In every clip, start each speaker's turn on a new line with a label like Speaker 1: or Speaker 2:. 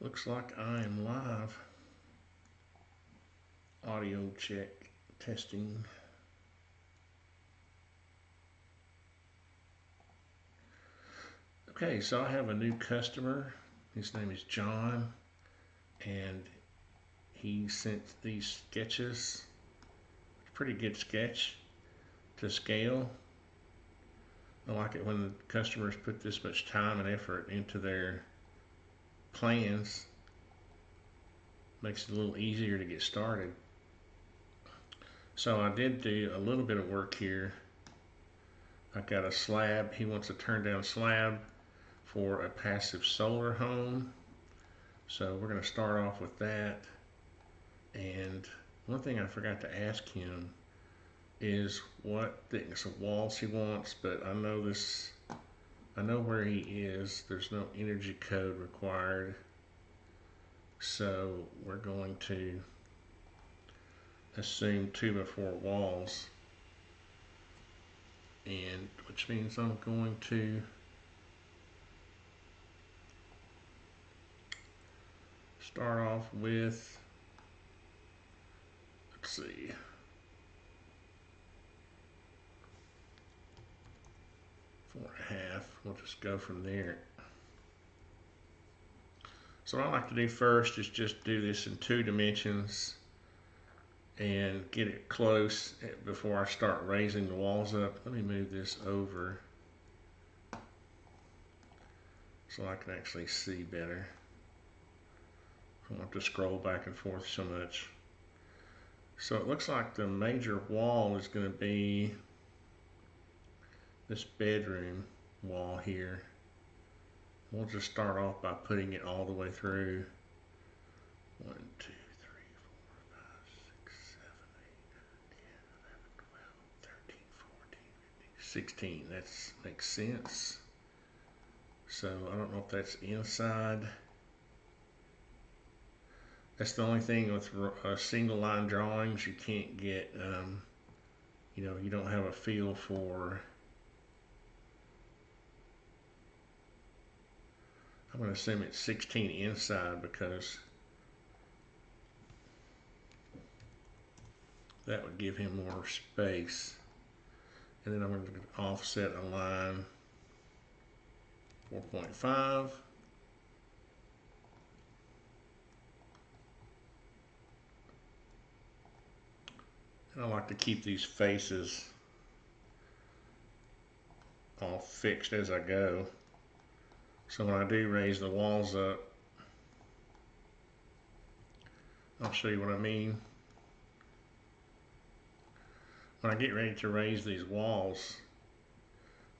Speaker 1: Looks like I am live. Audio check, testing. Okay, so I have a new customer. His name is John, and he sent these sketches. Pretty good sketch to scale. I like it when the customers put this much time and effort into their plans. Makes it a little easier to get started. So I did do a little bit of work here. I got a slab. He wants a turn down slab for a passive solar home. So we're going to start off with that. And one thing I forgot to ask him is what thickness of walls he wants, but I know where he is. There's no energy code required. So we're going to assume 2x4 walls, and which means I'm going to start off with, let's see, 4.5. We'll just go from there. So what I like to do first is just do this in 2 dimensions and get it close before I start raising the walls up. Let me move this over so I can actually see better. I don't have to scroll back and forth so much. So it looks like the major wall is going to be this bedroom wall here. We'll just start off by putting it all the way through. 1, 2, 3, 4, 5, 6, 7, 8, 9, 10, 11, 12, 13, 14, 15, 16. That makes sense. So I don't know if that's inside. That's the only thing with single line drawings. You can't get, you don't have a feel for. I'm going to assume it's 16 inside because that would give him more space. And then I'm going to offset a line 4.5. And I like to keep these faces all fixed as I go. So when I do raise the walls up, I'll show you what I mean. When I get ready to raise these walls,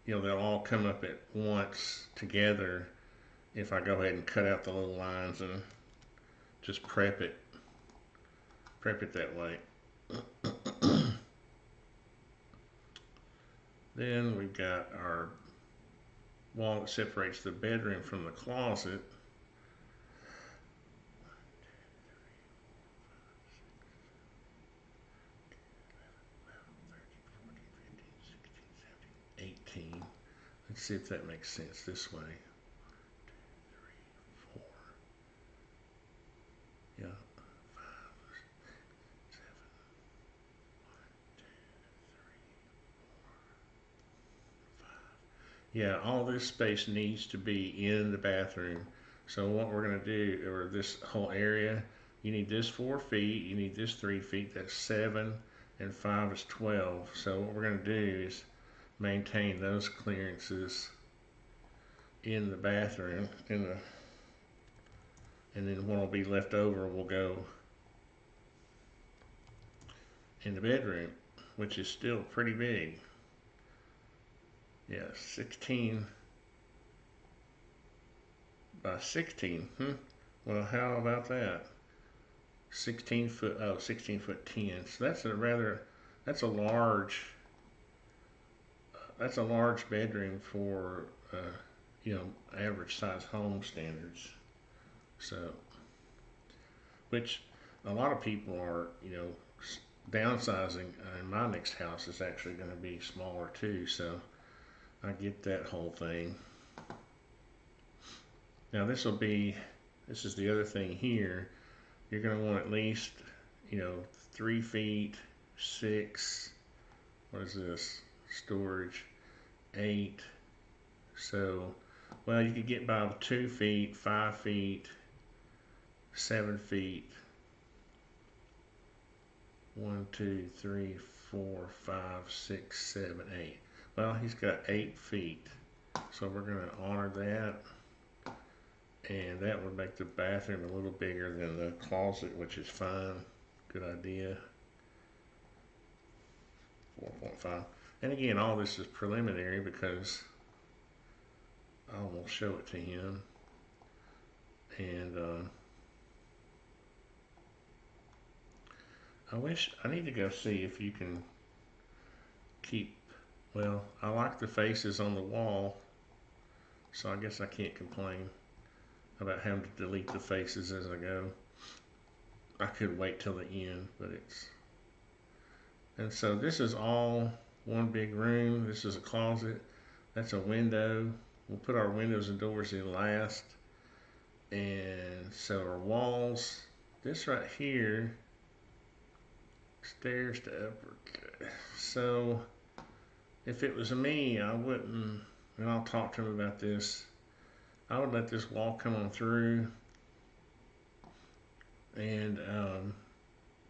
Speaker 1: they'll all come up at once together if I go ahead and cut out the little lines and just prep it that way. Then we've got our wall that separates the bedroom from the closet. Let's see if that makes sense this way. 1, 2, 3, 4. Yeah. 5, 6, 7. 1, 2, 3, 4, 5. Yeah, all this space needs to be in the bathroom. So what we're going to do, or this whole area, you need this 4 feet, you need this 3 feet, that's 7, and 5 is 12. So what we're going to do is maintain those clearances in the bathroom, and then what will be left over will go in the bedroom, which is still pretty big. Yeah, 16 by 16. Well, how about that? 16 foot, 16 foot 10. So that's a large bedroom for, average size home standards. So, which a lot of people are, downsizing. And my next house is actually going to be smaller too. So I get that whole thing. Now this will be this is the other thing here, you're going to want at least, 3 feet, 6, what is this, storage, 8, so, well, you could get by with 2 feet, 5 feet, 7 feet, 1, 2, 3, 4, 5, 6, 7, 8. Well, he's got 8 feet, so we're going to honor that. And that would make the bathroom a little bigger than the closet, which is fine. Good idea. 4.5. And again, all this is preliminary because I will show it to him. And I need to go see if you can keep, well, I like the faces on the wall, so I guess I can't complain about having to delete the faces as I go. I could wait till the end, but and so this is all one big room. This is a closet. That's a window. We'll put our windows and doors in last. And so our walls, this right here, stairs to upper. So if it was me, I wouldn't, and I'll talk to him about this, I would let this wall come on through and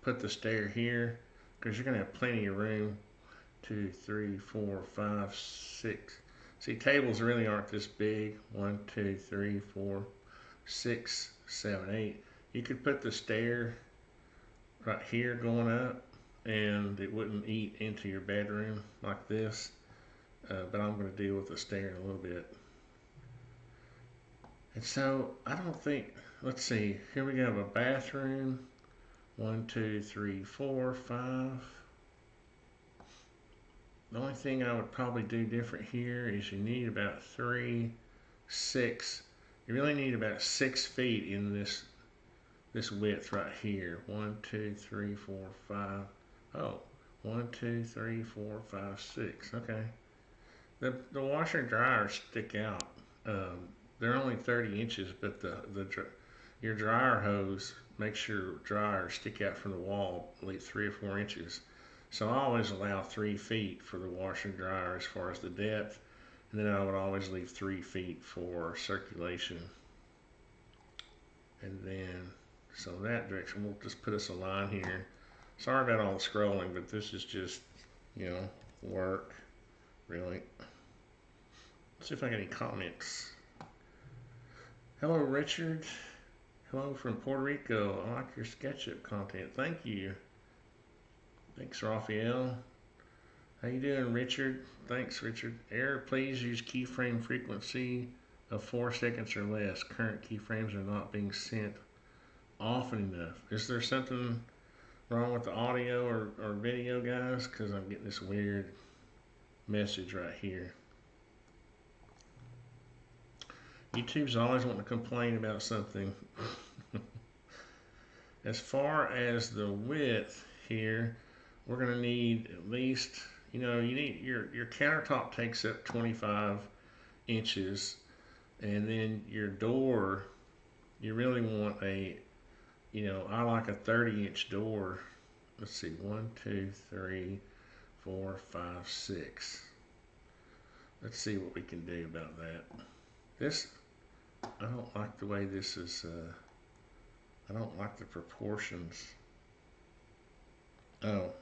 Speaker 1: put the stair here, because you're going to have plenty of room. 2, 3, 4, 5, 6. See, tables really aren't this big. 1, 2, 3, 4, 6, 7, 8. You could put the stair right here going up, and it wouldn't eat into your bedroom like this. But I'm going to deal with the stair in a little bit. And so I don't think, let's see, here we have a bathroom. 1, 2, 3, 4, 5. The only thing I would probably do different here is you need about 3, 6. You really need about 6 feet in this width right here. 1, 2, 3, 4, 5. Oh, 1, 2, 3, 4, 5, 6. Okay. The washer and dryer stick out. They're only 30 inches, but your dryer hose makes your dryer stick out from the wall at least 3 or 4 inches. So I always allow 3 feet for the washer and dryer as far as the depth, and then I would always leave 3 feet for circulation. And then, so that direction, we'll just put us a line here. Sorry about all the scrolling, but this is just, work, really. Let's see if I get any comments. Hello, Richard. Hello from Puerto Rico. I like your SketchUp content. Thank you. Thanks, Raphael. How you doing, Richard? Thanks, Richard. Error, please use keyframe frequency of 4 seconds or less. Current keyframes are not being sent often enough. Is there something wrong with the audio or video, guys? Because I'm getting this weird message right here. YouTube's always wanting to complain about something. As far as the width here, we're going to need at least, you need your countertop takes up 25 inches, and then your door, you really want I like a 30-inch door. Let's see, 1, 2, 3, 4, 5, 6. Let's see what we can do about that. I don't like the way this is, I don't like the proportions. Oh,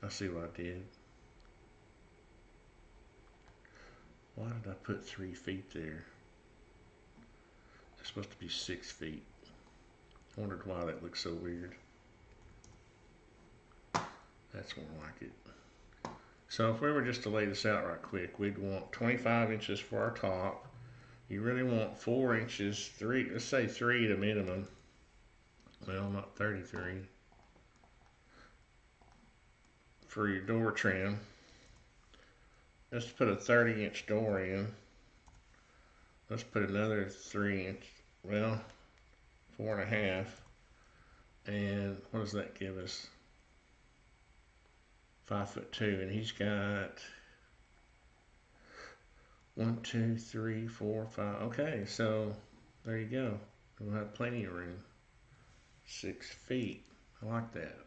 Speaker 1: I see what I did. Why did I put 3 feet there? It's supposed to be 6 feet. I wondered why that looks so weird. That's more like it. So if we were just to lay this out right quick, we'd want 25 inches for our top. You really want 4 inches, let's say 3 at a minimum. Well, not 33. For your door trim. Let's put a 30-inch door in. Let's put another 3-inch, well, 4.5. And what does that give us? 5'2", and he's got 1, 2, 3, 4, 5. Okay, so there you go. We'll have plenty of room. 6 feet. I like that.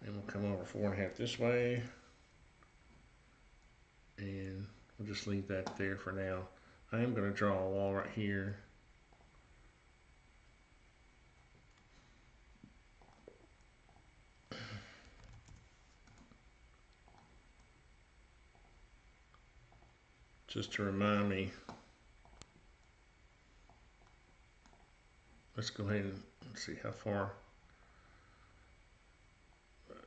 Speaker 1: And we'll come over 4.5 this way. And we'll just leave that there for now. I am going to draw a wall right here. Just to remind me. Let's go ahead and see how far.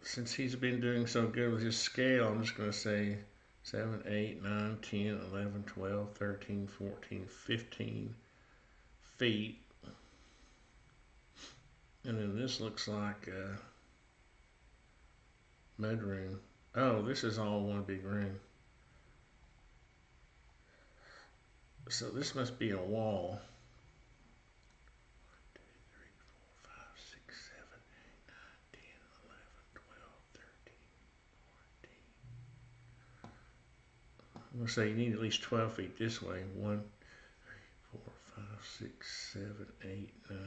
Speaker 1: Since he's been doing so good with his scale, I'm just going to say 7, 8, 9, 10, 11, 12, 13, 14, 15 feet. And then this looks like a mudroom. Oh, this is all one big room. So this must be a wall. 1, 2, 3, 4, 5, 6, 7, 8, 9, 10, 11, 12, 13, 14. I'm going to say you need at least 12 feet this way. 1, 3, 4, 5, 6, 7, 8, 9,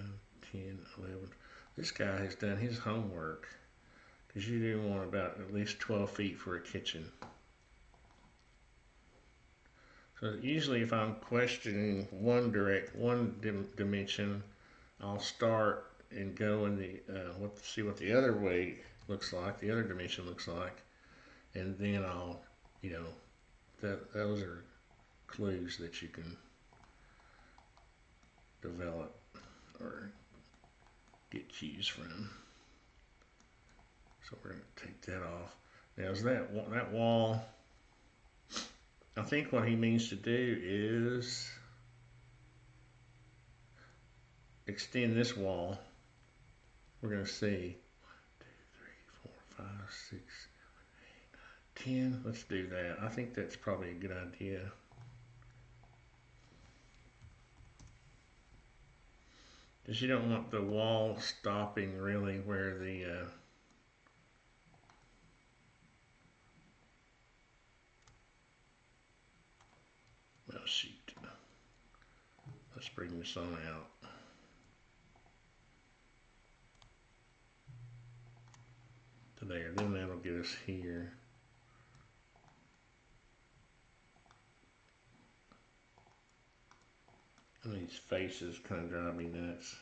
Speaker 1: 10, 11. This guy has done his homework, because you do want about at least 12 feet for a kitchen. So usually if I'm questioning one dimension, I'll start and go in the see what the other way looks like, the other dimension looks like, and then I'll, those are clues that you can develop or get cues from. So we're going to take that off. Now is that wall, I think what he means to do is extend this wall. We're going to see 1, 2, 3, 4, 5, 6, 7, 8, 9, 10. Let's do that. I think that's probably a good idea. Because you don't want the wall stopping really where the well, shoot. Let's bring this on out. To there. Then that'll get us here. And these faces kind of drive me nuts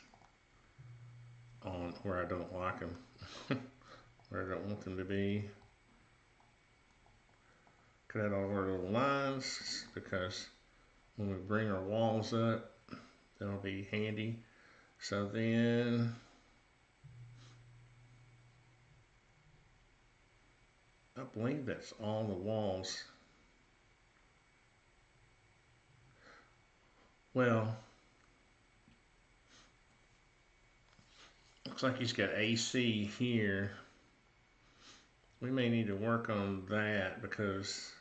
Speaker 1: on where I don't like them. Where I don't want them to be. Cut out all our little lines, because when we bring our walls up, that'll be handy. So then I believe that's all the walls. Well, looks like he's got AC here. We may need to work on that, because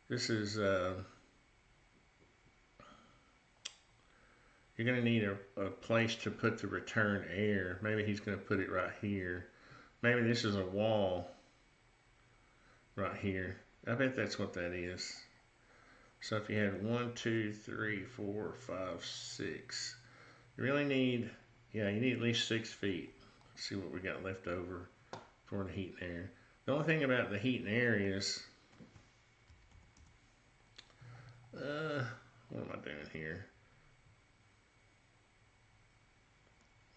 Speaker 1: this is you're going to need a place to put the return air. Maybe he's going to put it right here. Maybe this is a wall right here. I bet that's what that is. So if you had 1, 2, 3, 4, 5, 6, you really need, you need at least 6 feet. Let's see what we got left over for the heat and air. The only thing about the heat and air is, what am I doing here?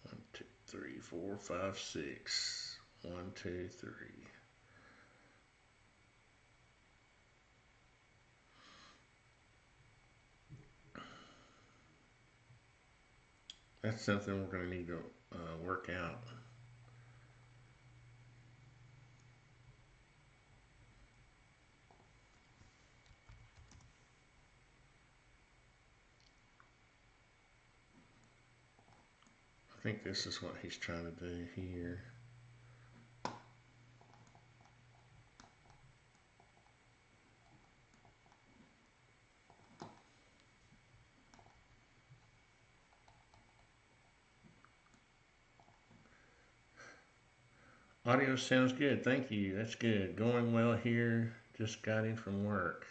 Speaker 1: 1, 2, 3, 4, 5, 6. 1, 2, 3. That's something we're going to need to work out. I think this is what he's trying to do here. Audio sounds good. Thank you. That's good. Going well here. Just got in from work.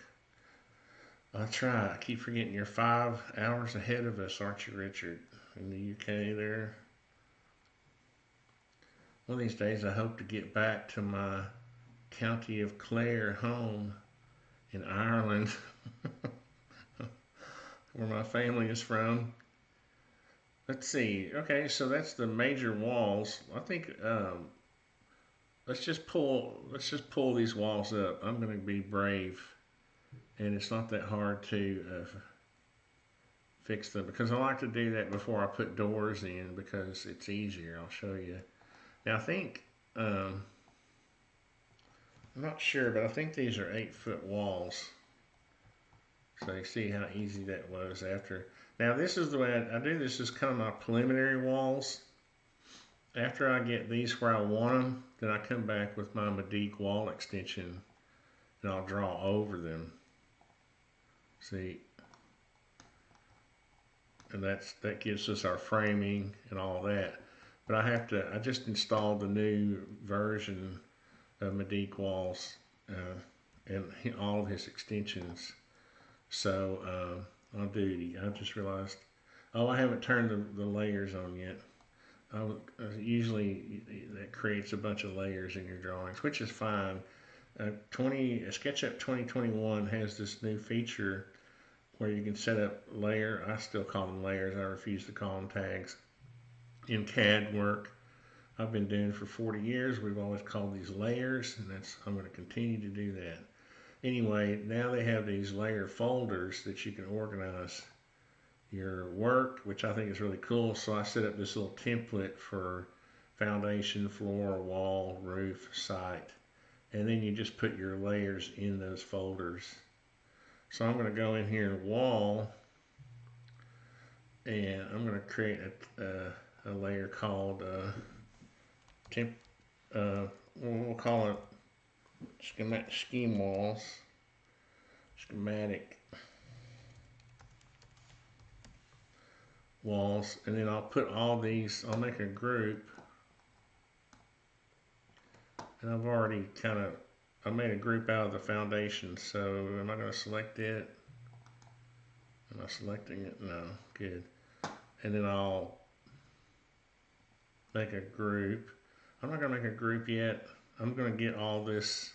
Speaker 1: I try. I keep forgetting you're 5 hours ahead of us, aren't you, Richard? In the UK there. One of these days I hope to get back to my County of Clare home in Ireland, where my family is from. Let's see. Okay, so that's the major walls. I think let's just pull these walls up. I'm going to be brave, and it's not that hard to fix them because I like to do that before I put doors in because it's easier. I'll show you. Now I think I'm not sure, but I think these are 8-foot walls. So you see how easy that was after. Now this is the way I do this is kind of my preliminary walls. After I get these where I want them, then I come back with my Medique wall extension and I'll draw over them. See? And that gives us our framing and all that. But I just installed the new version of Medique walls and all of his extensions. So on duty, I just realized, oh, I haven't turned the layers on yet. Usually that creates a bunch of layers in your drawings, which is fine. SketchUp 2021 has this new feature where you can set up layer. I still call them layers. I refuse to call them tags. In CAD work, I've been doing for 40 years. We've always called these layers, and I'm going to continue to do that. Anyway, now they have these layer folders that you can organize your work, which I think is really cool. So I set up this little template for foundation, floor, wall, roof, site, and then you just put your layers in those folders. So I'm going to go in here and wall, and I'm going to create a layer called we'll call it scheme walls, schematic walls, and then I'll put all these, I'll make a group, and I've already I made a group out of the foundation, so am I going to select it? Am I selecting it? No, good. And then I'll make a group. I'm not going to make a group yet. I'm going to get all this,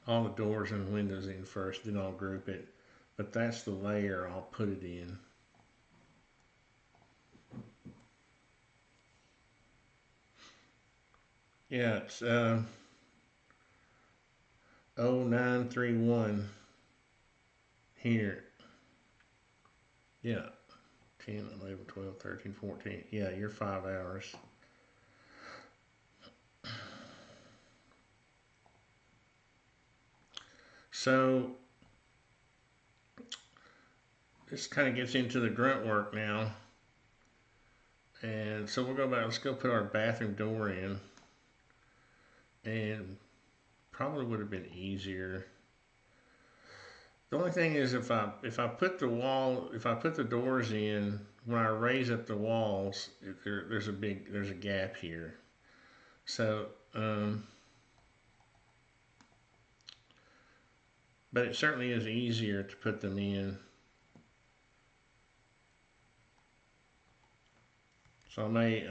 Speaker 1: all the doors and windows in first, then I'll group it. But that's the layer I'll put it in. Yeah, it's 0931 here. Yeah, 10, 11, 12, 13, 14. Yeah, you're 5 hours. So this kind of gets into the grunt work now. And so we'll go back, let's go put our bathroom door in. And probably would have been easier. The only thing is if I put the doors in, when I raise up the walls, there's a gap here. So but it certainly is easier to put them in. So I may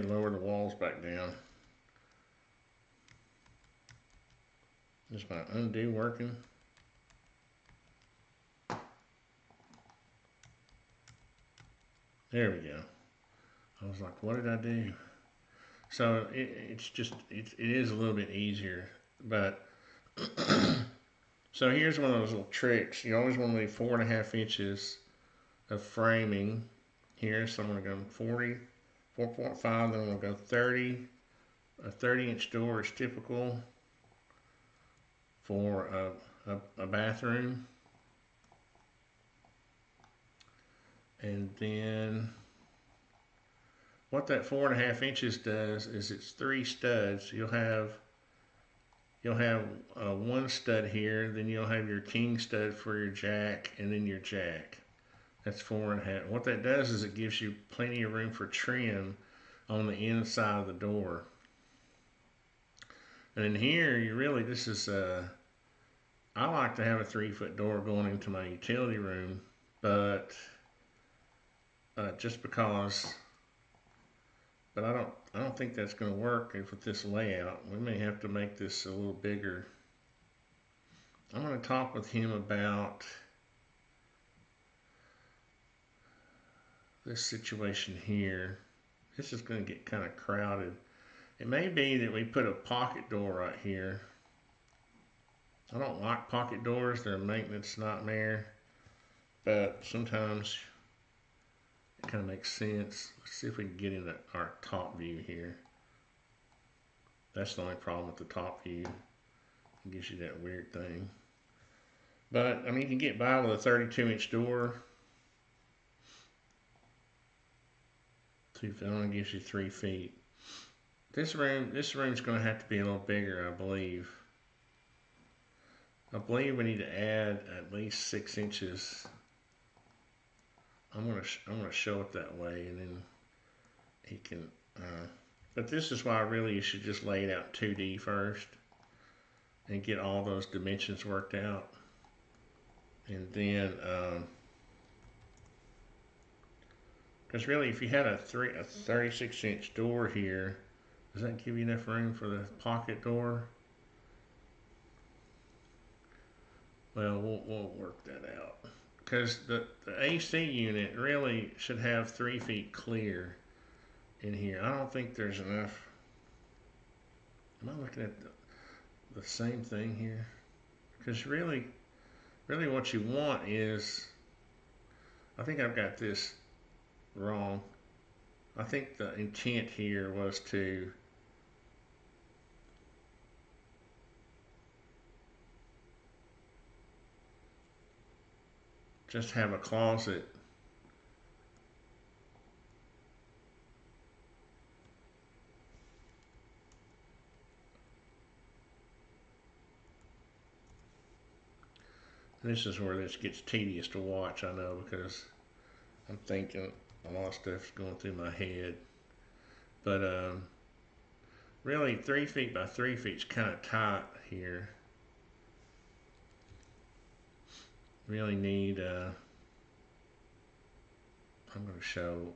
Speaker 1: lower the walls back down. Is my undo working? There we go. I was like, what did I do? So it is a little bit easier, but so here's one of those little tricks. You always want to leave 4.5 inches of framing here. So I'm going to go 40, 4.5, then I'm going to go 30. A 30-inch door is typical for a bathroom. And then what that 4.5 inches does is it's 3 studs. You'll have one stud here, then you'll have your king stud for your jack, and then your jack. That's 4.5. What that does is it gives you plenty of room for trim on the inside of the door. And in here, you really, this is, I like to have a 3-foot door going into my utility room, but just because, but I don't think that's going to work with this layout. We may have to make this a little bigger. I'm going to talk with him about this situation here. This is going to get kind of crowded. It may be that we put a pocket door right here. I don't like pocket doors. They're a maintenance nightmare, but sometimes it kind of makes sense. Let's see if we can get in our top view here. That's the only problem with the top view. It gives you that weird thing. But, I mean, you can get by with a 32-inch door. It only gives you 3 feet. This room's going to have to be a little bigger, I believe. I believe we need to add at least 6 inches. I'm gonna show it that way, and then he can. But this is why really you should just lay it out 2D first, and get all those dimensions worked out, and then. Because really, if you had a 36-inch door here, does that give you enough room for the pocket door? Well, we'll work that out. Because the AC unit really should have 3 feet clear in here. I don't think there's enough. Am I looking at the same thing here? Because really what you want is, I think I've got this wrong. I think the intent here was to just have a closet. This is where this gets tedious to watch, I know, because I'm thinking a lot of stuff's going through my head. But really 3 feet by 3 feet is kind of tight here. Really need, I'm going to show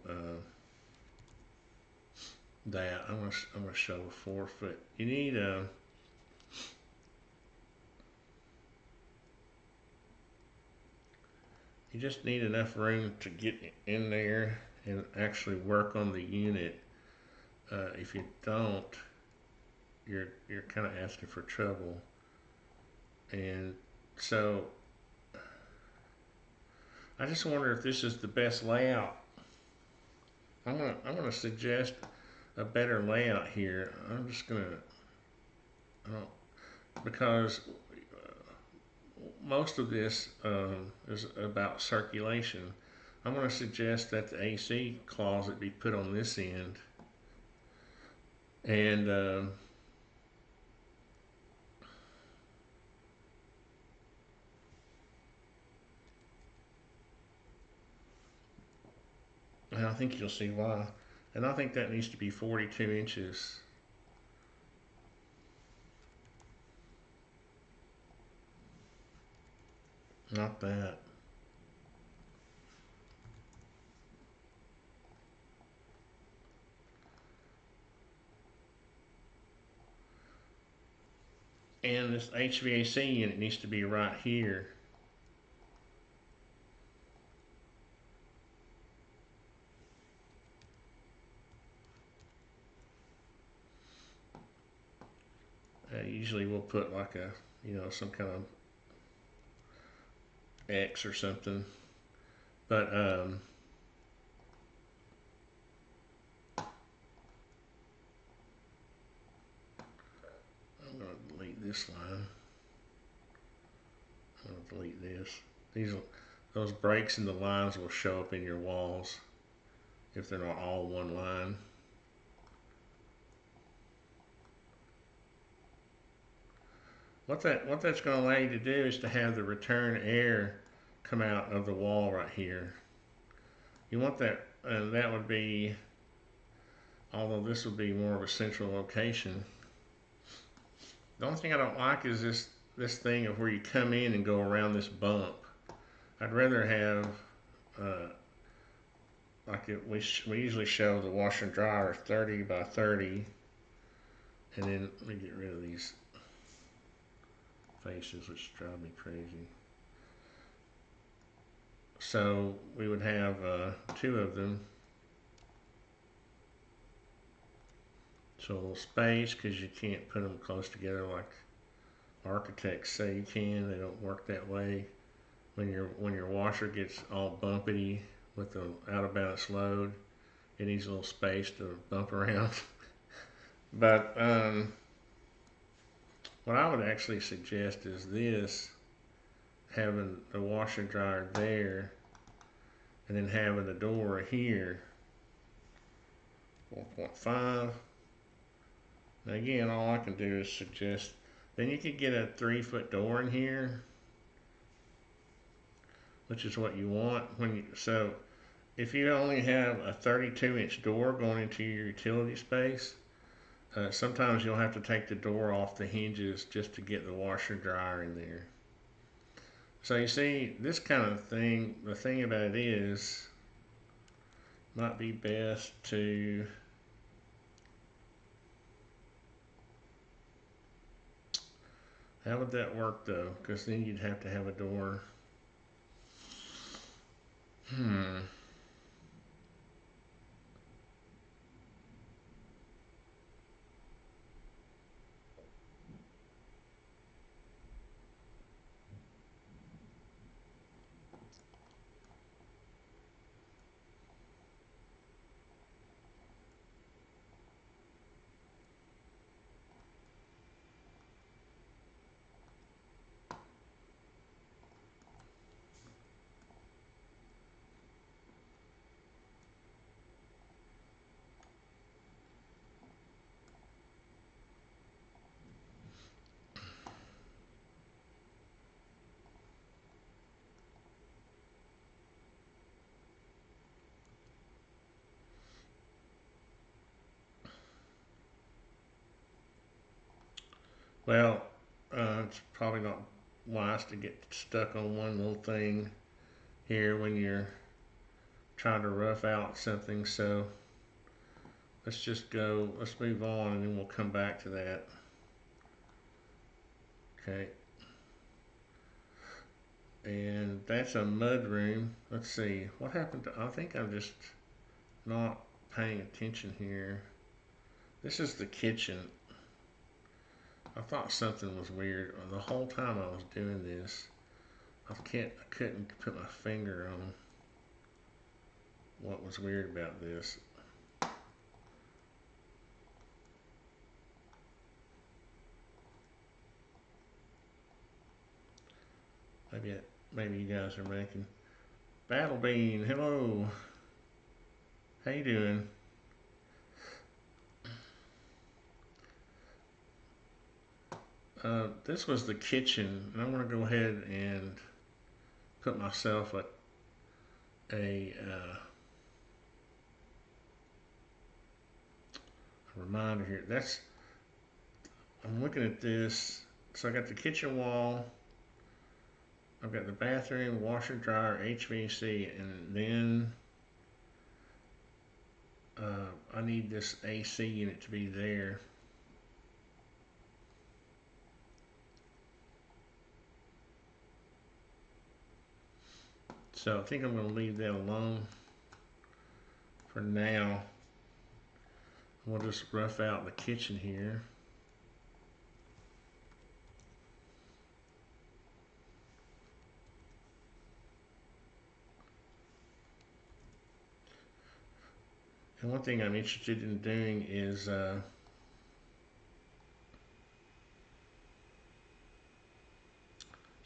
Speaker 1: that. I'm going to show a 4 foot. You need you just need enough room to get in there and actually work on the unit. If you don't, you're kind of asking for trouble. And so I just wonder if this is the best layout. I'm gonna suggest a better layout here. I'm just gonna, because most of this is about circulation. I'm going to suggest that the AC closet be put on this end, and I think you'll see why. And I think that needs to be 42 inches. Not that. And this HVAC unit needs to be right here. Usually we'll put like a, some kind of X or something. But I'm going to delete this line. I'm going to delete this. Those breaks in the lines will show up in your walls if they're not all one line. What that's going to allow you to do is to have the return air come out of the wall right here. You want that, and that would be, although this would be more of a central location. The only thing I don't like is this thing of where you come in and go around this bump. I'd rather have uh, we usually show the washer and dryer 30 by 30, and then let me get rid of these faces which drive me crazy. So we would have two of them. So a little space, because you can't put them close together like architects say you can. They don't work that way. When your washer gets all bumpity with the out of balance load, it needs a little space to bump around. But what I would actually suggest is this, having the washer and dryer there, and then having the door here, 1.5. Now again, all I can do is suggest, then you could get a 3-foot door in here, which is what you want. So if you only have a 32-inch door going into your utility space, sometimes you'll have to take the door off the hinges just to get the washer and dryer in there. So you see, this kind of thing, the thing about it is, might be best to how would that work though? Because then you'd have to have a door. Well, it's probably not wise to get stuck on one little thing here when you're trying to rough out something. So let's move on, and then we'll come back to that. Okay. And that's a mud room. Let's see, what happened to, I think I'm just not paying attention here. This is the kitchen. I thought something was weird the whole time I was doing this. I couldn't put my finger on what was weird about this. Maybe you guys are making Battle Bean. Hello, how you doing? This was the kitchen, and I'm going to go ahead and put myself a reminder here. I'm looking at this. So I got the kitchen wall. I've got the bathroom, washer, dryer, HVAC, and then I need this AC unit to be there. So I think I'm going to leave that alone for now. We'll just rough out the kitchen here. And one thing I'm interested in doing is so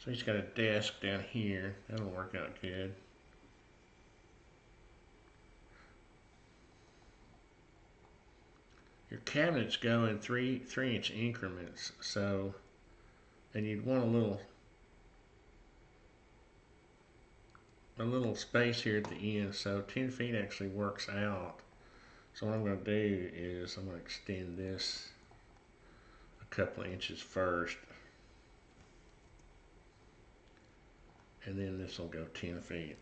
Speaker 1: he's got a desk down here. That'll work out good. Your cabinets go in 3-inch increments, so, and you'd want a little space here at the end, so 10 feet actually works out. So what I'm going to do is I'm going to extend this a couple of inches first. And then this will go 10 feet.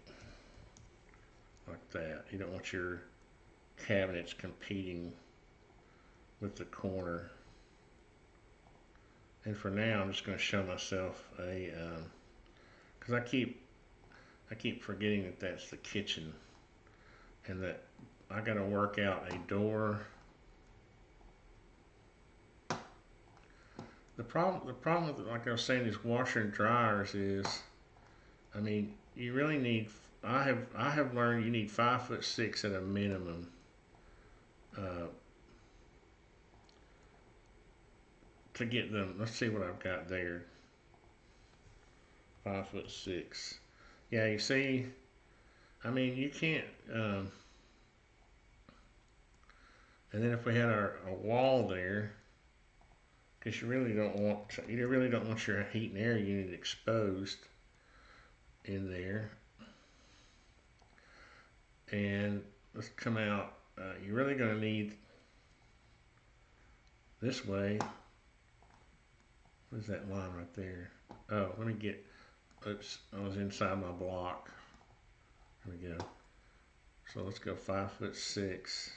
Speaker 1: Like that. You don't want your cabinets competing with the corner. And for now, I'm just going to show myself a, because I keep forgetting that that's the kitchen, and that I got to work out a door. The problem with, like I was saying, these washer and dryers is, I mean, you really need. I have learned you need 5'6" at a minimum. To get them. Let's see what I've got there. 5'6". Yeah, you see, I mean, you can't. And then if we had a wall there, because you really don't want your heat and air unit exposed in there. And let's come out. You're really going to need this way. What is that line right there? Oh, let me get. Oops, I was inside my block. There we go. So let's go 5'6".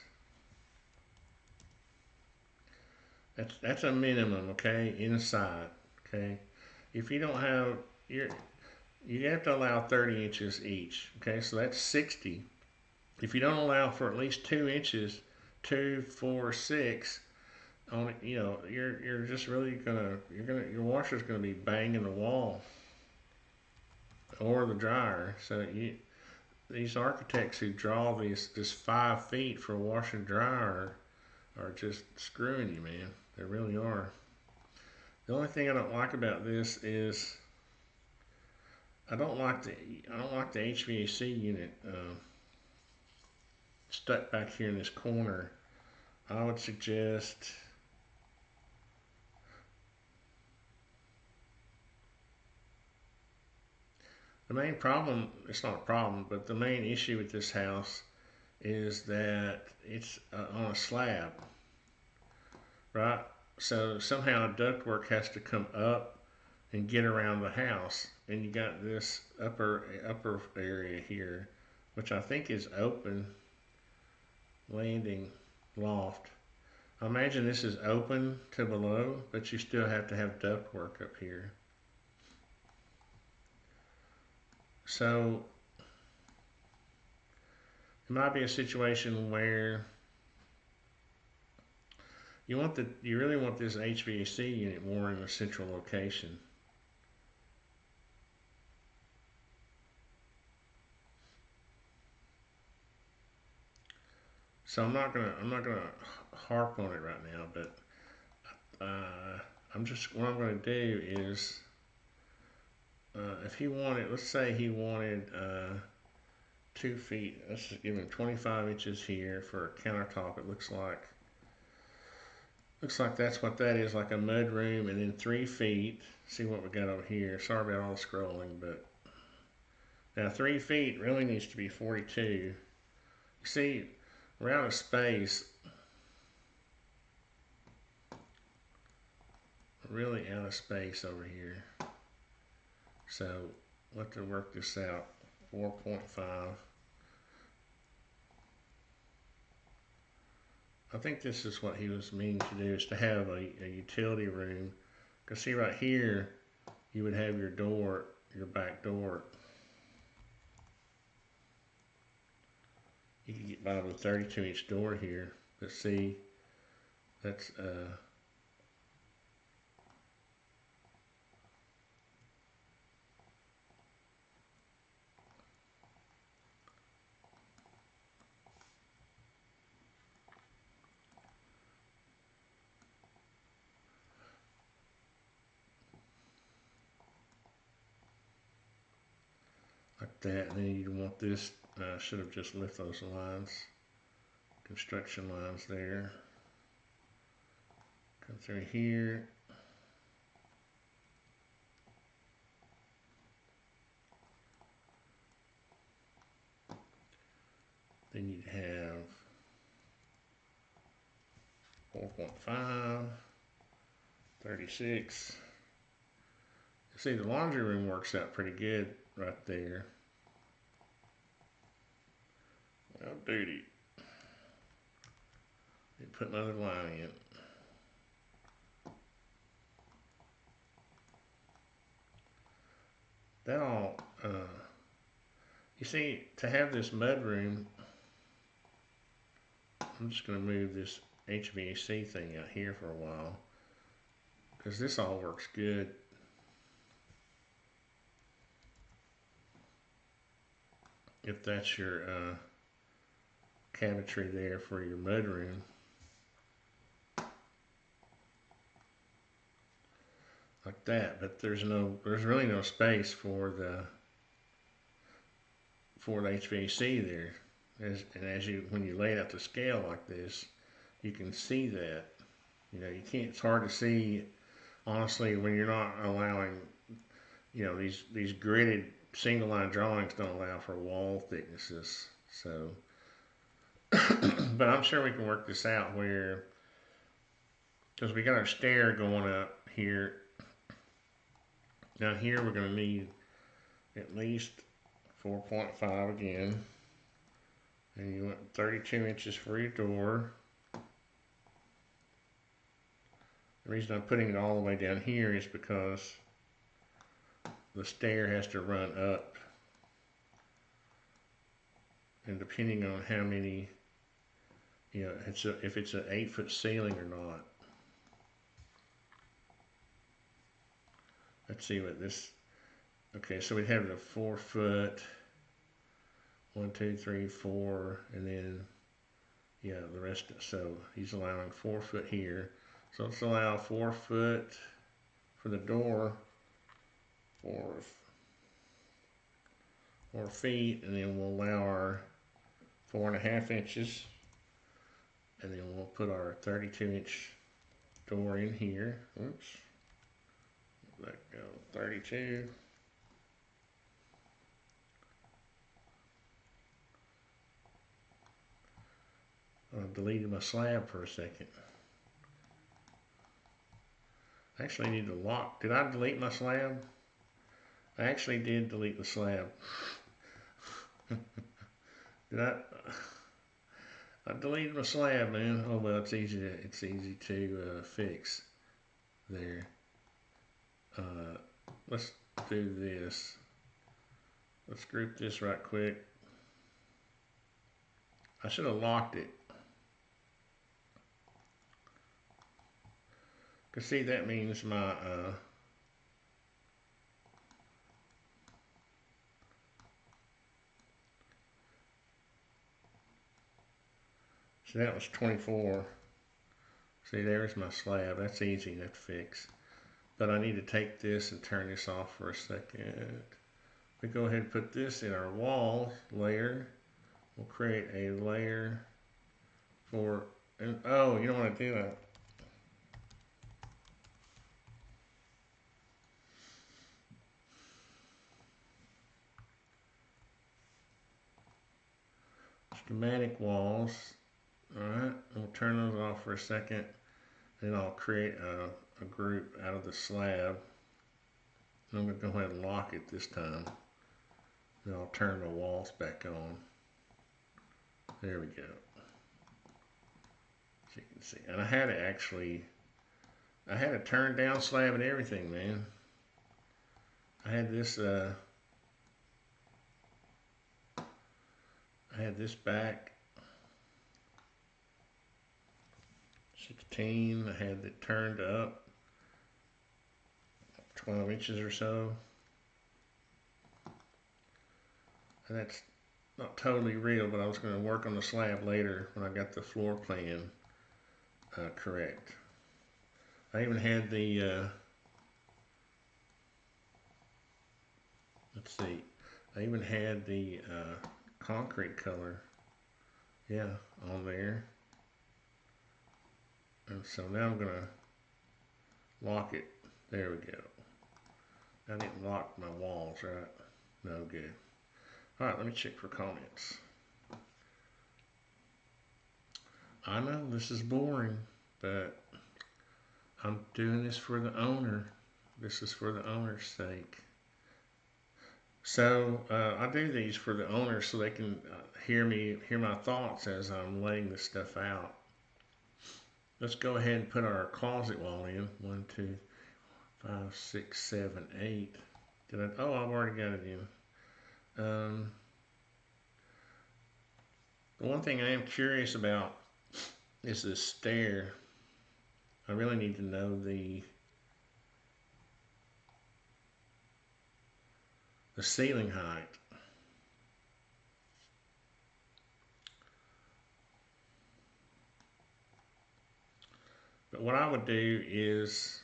Speaker 1: That's a minimum, okay? Inside, okay? If you don't have you have to allow 30 inches each, okay? So that's 60. If you don't allow for at least 2 inches, 2, 4, 6, on it, you know, you're just really your washer's gonna be banging the wall or the dryer. So these architects who draw this 5 feet for a washer and dryer are just screwing you, man. They really are. The only thing I don't like about this is I don't like the HVAC unit stuck back here in this corner. I would suggest the main problem, it's not a problem, but the main issue with this house is that it's on a slab, right? So somehow ductwork has to come up and get around the house, and you got this upper area here, which I think is open landing loft. I imagine this is open to below, but you still have to have ductwork up here. So it might be a situation where you really want this HVAC unit more in a central location. So I'm not gonna harp on it right now, but what I'm gonna do is if he wanted, let's say he wanted 2 feet. Let's just give him 25 inches here for a countertop. It looks like that's what that is, like a mud room, and then 3 feet. See what we got over here. Sorry about all the scrolling, but now 3 feet really needs to be 42. You see, we're out of space. Really out of space over here. So we'll have to work this out. 4.5. I think this is what he was meaning to do, is to have a utility room. Because see right here, you would have your door, your back door. You can get by with a 32-inch door here. But see, that's like that. And then you want this, should have just left those lines, construction lines there. Come through here. Then you'd have 4.5, 36. See, the laundry room works out pretty good right there. Well, duty. Put another line in. That all, you see, to have this mud room, I'm just going to move this HVAC thing out here for a while, because this all works good. If that's your cabinetry there for your mud room. Like that, but there's really no space for the HVAC there. When you lay it out to scale like this, you can see that. You know, it's hard to see, honestly, when you're not allowing, you know, these gridded single line drawings don't allow for wall thicknesses. So, but I'm sure we can work this out where, because we got our stair going up here. Now here we're going to need at least 4.5 again. And you want 32 inches for your door. The reason I'm putting it all the way down here is because the stair has to run up. And depending on how many, you know, if it's an 8-foot ceiling or not. Let's see what this, okay, so we'd have the 4 foot, 1, 2, 3, 4, and then, yeah, the rest, so he's allowing 4 foot here. So let's allow 4 foot for the door, 4 feet, and then we'll allow our 4.5 inches, and then we'll put our 32-inch door in here. Oops. Let go 32. I deleted my slab for a second. I actually need to lock. Did I delete my slab? I actually did delete the slab. Did I deleted my slab, man. Oh well, it's easy to fix there. Let's do this. Let's group this right quick. I should have locked it. Cause see, that means my so that was 24. See, there's my slab. That's easy enough to fix. But I need to take this and turn this off for a second. We go ahead and put this in our wall layer. We'll create a layer for, and oh, you don't want to do that. Schematic walls. Alright, we'll turn those off for a second. Then I'll create a group out of the slab. I'm going to go ahead and lock it this time. Then I'll turn the walls back on. There we go. So you can see. And I had a turn down slab and everything, man. I had this back 16. I had it turned up 12 inches or so. And that's not totally real, but I was going to work on the slab later when I got the floor plan correct. I even had the let's see, I even had the concrete color, yeah, on there. And so now I'm gonna lock it. There we go. I didn't lock my walls, right? No good. All right, let me check for comments. I know this is boring, but I'm doing this for the owner. This is for the owner's sake. So I do these for the owner so they can hear my thoughts as I'm laying this stuff out. Let's go ahead and put our closet wall in. 1, 2, 5, 6, 7, 8. Did I? Oh, I've already got it in. The one thing I am curious about is this stair. I really need to know the ceiling height. But what I would do is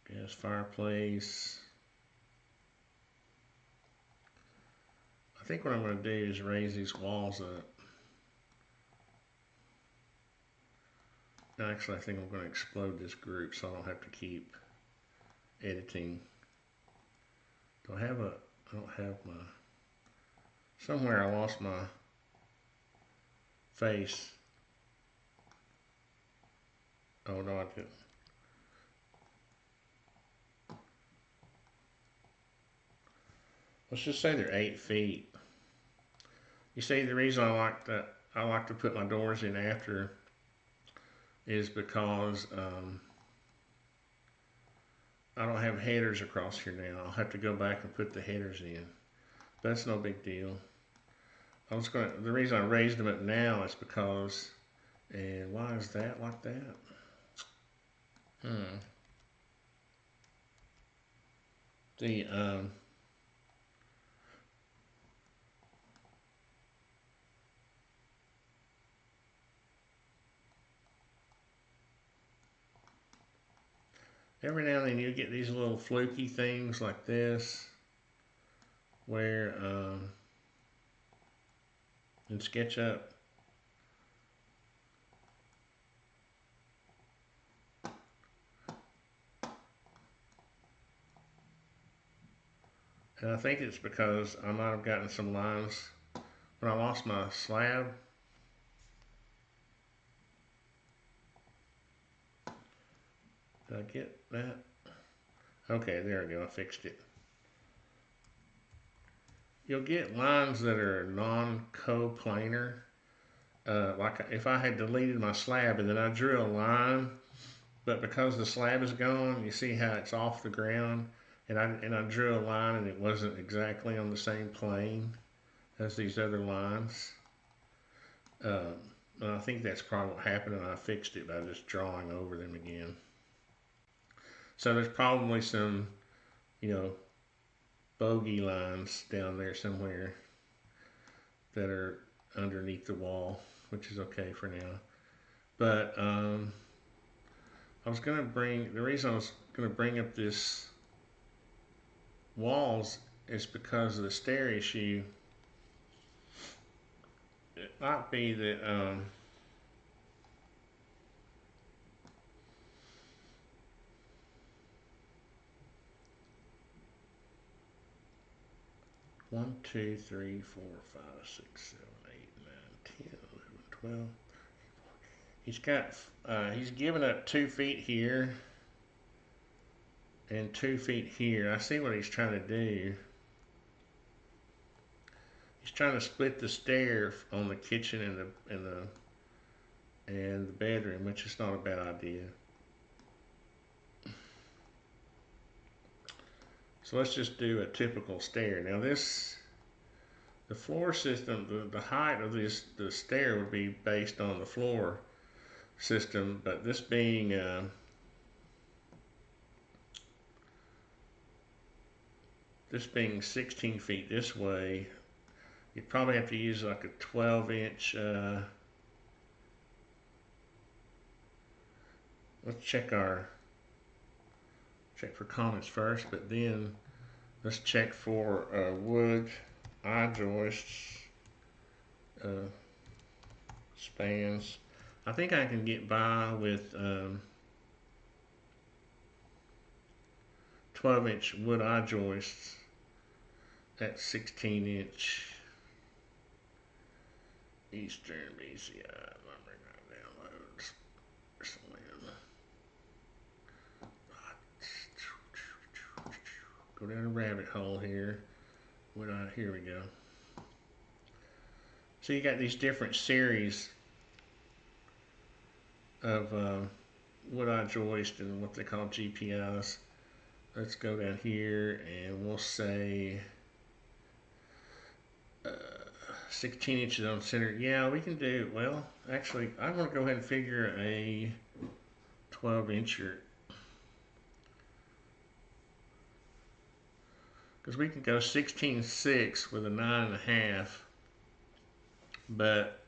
Speaker 1: gas fireplace. I think what I'm going to do is raise these walls up. Actually, I think I'm going to explode this group so I don't have to keep editing. I don't have my, somewhere I lost my face. Oh no, I didn't. Let's just say they're 8 feet. You see, the reason I like to put my doors in after is because I don't have headers across here now. I'll have to go back and put the headers in. That's no big deal. The reason I raised them up now is because, and why is that like that? The every now and then you get these little fluky things like this, where in SketchUp, and I think it's because I might have gotten some lines when I lost my slab. Did I get that? Okay, there we go, I fixed it. You'll get lines that are non-coplanar. Like if I had deleted my slab and then I drew a line, but because the slab is gone, you see how it's off the ground, and I drew a line and it wasn't exactly on the same plane as these other lines. And I think that's probably what happened, and I fixed it by just drawing over them again. So there's probably some, bogey lines down there somewhere that are underneath the wall, which is okay for now. But the reason I was going to bring up this walls is because of the stair issue. It might be that 1, 2, 3, 4, 5, 6, 7, 8, 9, 10, 11, 12. He's given up 2 feet here and 2 feet here. I see what he's trying to do. He's trying to split the stair on the kitchen and the bedroom, which is not a bad idea. So let's just do a typical stair. Now the floor system, the height of the stair would be based on the floor system, but this being 16 feet this way, you'd probably have to use like a 12-inch. Let's check for comments first, but then let's check for wood eye joists, spans. I think I can get by with 12-inch wood eye joists that 16-inch Eastern BCI. I'll bring that downloads. Go down a rabbit hole here. Here we go. So you got these different series of wood-eye joist and what they call GPIs. Let's go down here and we'll say 16 inches on center. Yeah, we can do, well, actually, I'm going to go ahead and figure a 12-incher. Because we can go 16.6 with a 9.5, but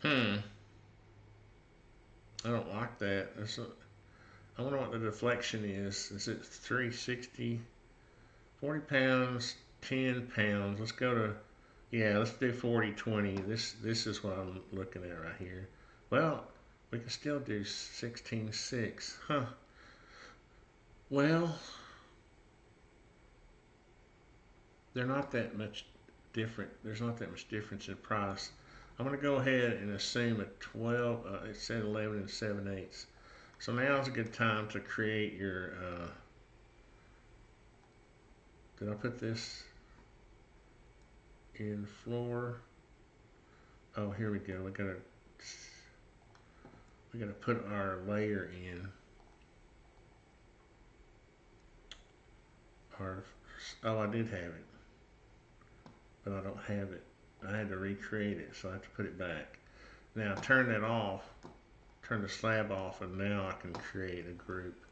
Speaker 1: I don't like that. I wonder what the deflection is. Is it 360? 40 pounds, 10 pounds. Let's go to, yeah, let's do 40-20. This is what I'm looking at right here. Well, we can still do 16.6. Huh. Well, they're not that much different. There's not that much difference in price. I'm going to go ahead and assume a 12, it said 11 7/8. So now is a good time to create your, did I put this in floor? Oh, here we go. We gotta put our layer in. Oh, I did have it, but I don't have it. I had to recreate it, so I have to put it back. Now turn that off, turn the slab off, and now I can create a group.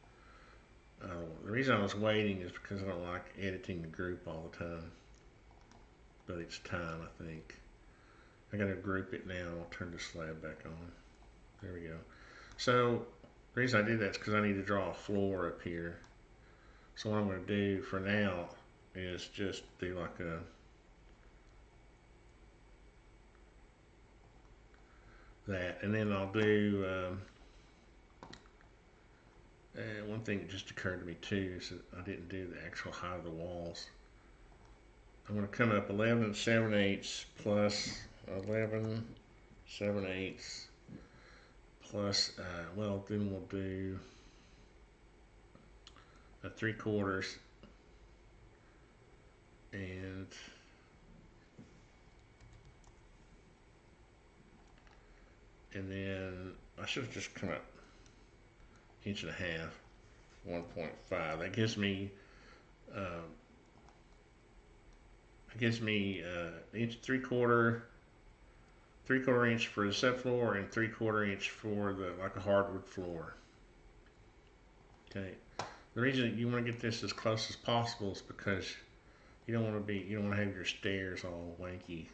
Speaker 1: The reason I was waiting is because I don't like editing the group all the time, but it's time, I think. I gotta group it now. I'll turn the slab back on. There we go. So the reason I did that is because I need to draw a floor up here. So what I'm going to do for now is just do like that, and then I'll do one thing that just occurred to me too is that I didn't do the actual height of the walls. I'm going to come up 11 7/8 plus 11 7/8 plus, well, then we'll do a 3/4 and then I should have just come up 1.5 inches, 1.5. That gives me inch 3/4 inch for the subfloor and 3/4 inch for the like a hardwood floor. Okay. The reason you want to get this as close as possible is because you don't want to have your stairs all wanky.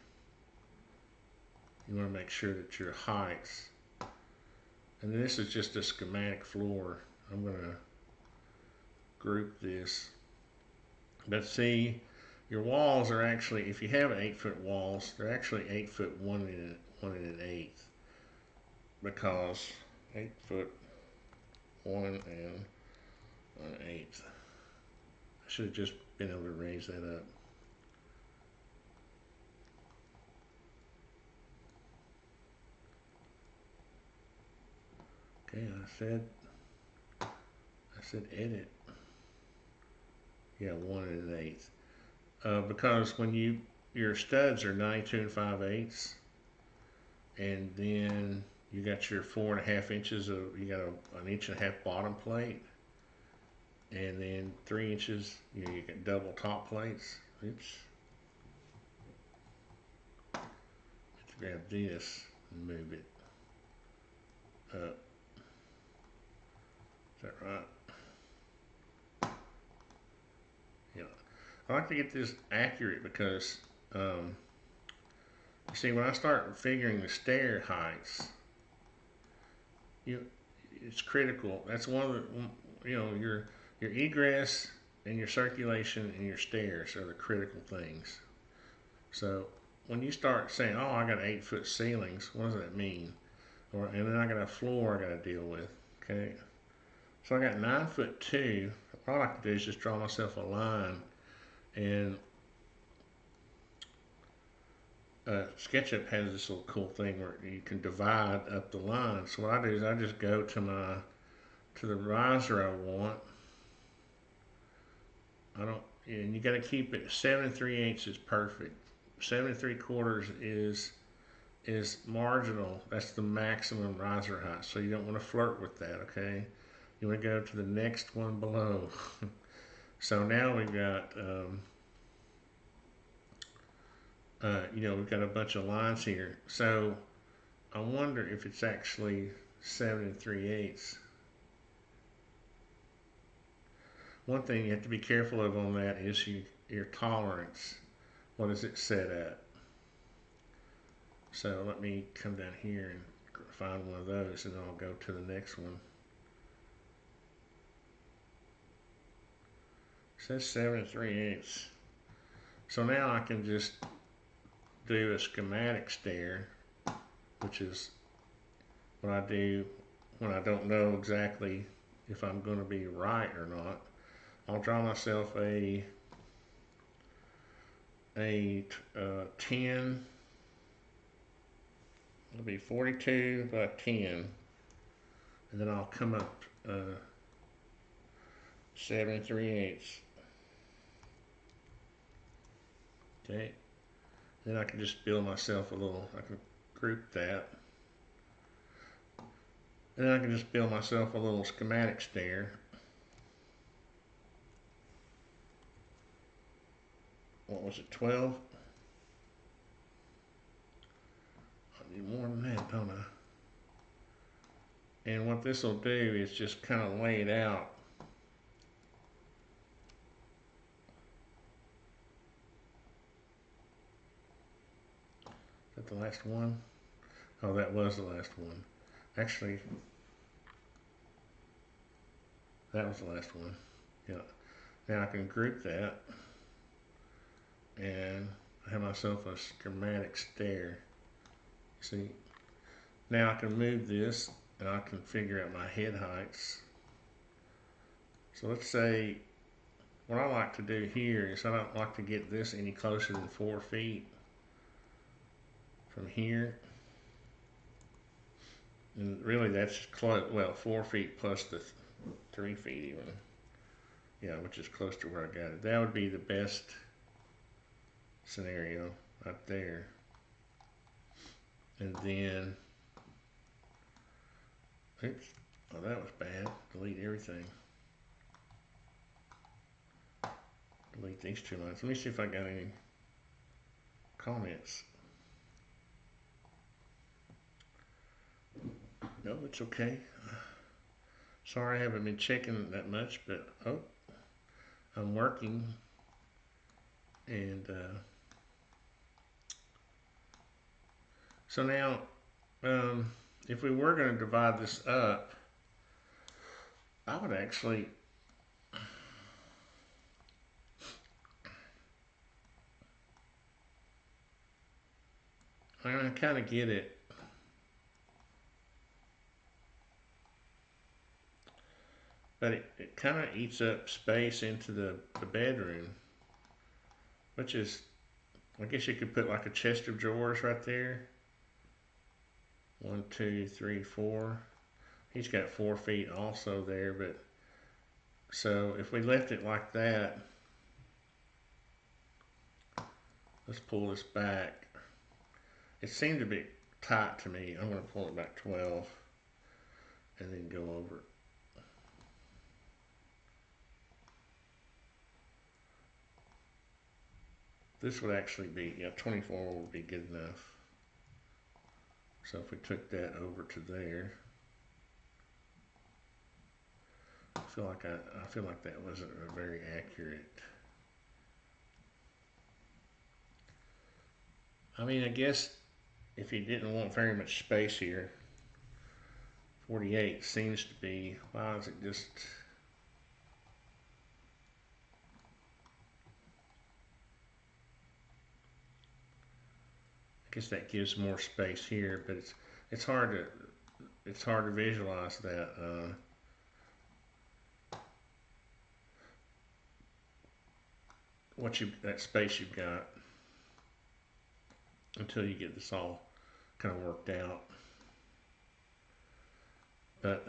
Speaker 1: You want to make sure that your heights, and this is just a schematic floor. I'm going to group this. But see, your walls are actually, if you have 8-foot walls, they're actually 8 foot 1 1/8, because 8 foot 1 1/8. I should have just been able to raise that up. Okay, I said edit. Yeah, 1 1/8. Because when your studs are 92 5/8, and then you got your 4.5 inches of, you got an 1.5 inch bottom plate, and then 3 inches, you get double top plates. Oops. Let's grab this and move it up. Is that right? Yeah. I like to get this accurate because, you see, when I start figuring the stair heights, it's critical. That's one of the, your egress and your circulation and your stairs are the critical things. So when you start saying, oh, I got 8-foot ceilings, what does that mean? and then I got a floor I got to deal with. Okay, so I got 9'2". All I can do is just draw myself a line, and SketchUp has this little cool thing where you can divide up the line. So what I do is I just go to the riser I want. And you got to keep it 7 3/8 is perfect. 7 3/4 is marginal. That's the maximum riser height. So you don't want to flirt with that, okay? You want to go to the next one below. So now we've got, we've got a bunch of lines here. So I wonder if it's actually 7 3/8. One thing you have to be careful of on that is your tolerance. What is it set at? So let me come down here and find one of those, and then I'll go to the next one. It says 7 3/8. So now I can just do a schematic stair, which is what I do when I don't know exactly if I'm going to be right or not. I'll draw myself a 10. It'll be 42 by 10, and then I'll come up 7 3/8. Okay, then I can just build myself a little. I can group that, and then I can just build myself a little schematic stair. What was it, 12? I need more than that, don't I? And what this will do is just kind of lay it out. Is that the last one? Oh, that was the last one. Actually, that was the last one. Yeah. Now I can group that and have myself a schematic stair. See? Now I can move this and I can figure out my head heights. So let's say what I like to do here is I don't like to get this any closer than 4 feet from here. And really that's close, well, 4 feet plus the 3 feet even. Yeah, which is close to where I got it. That would be the best scenario up there. And then, oops, oh, that was bad. Delete everything. Delete these 2 lines. Let me see if I got any comments. No, it's okay. Sorry I haven't been checking that much, but oh, I'm working. And so now, if we were going to divide this up, I would actually I kind of get it. But it kind of eats up space into the bedroom, which is, I guess you could put like a chest of drawers right there. 1 2 3 4. He's got 4 feet also there, but so if we left it like that, let's pull this back. It seemed to be tight to me. I'm going to pull it back 12 and then go over it. This would actually be, yeah, 24 would be good enough. So if we took that over to there, I feel like that wasn't very accurate. I mean, I guess if you didn't want very much space here, 48 seems to be, why is it just, I guess that gives more space here, but it's hard to it's hard to visualize that. That space you've got until you get this all kind of worked out. But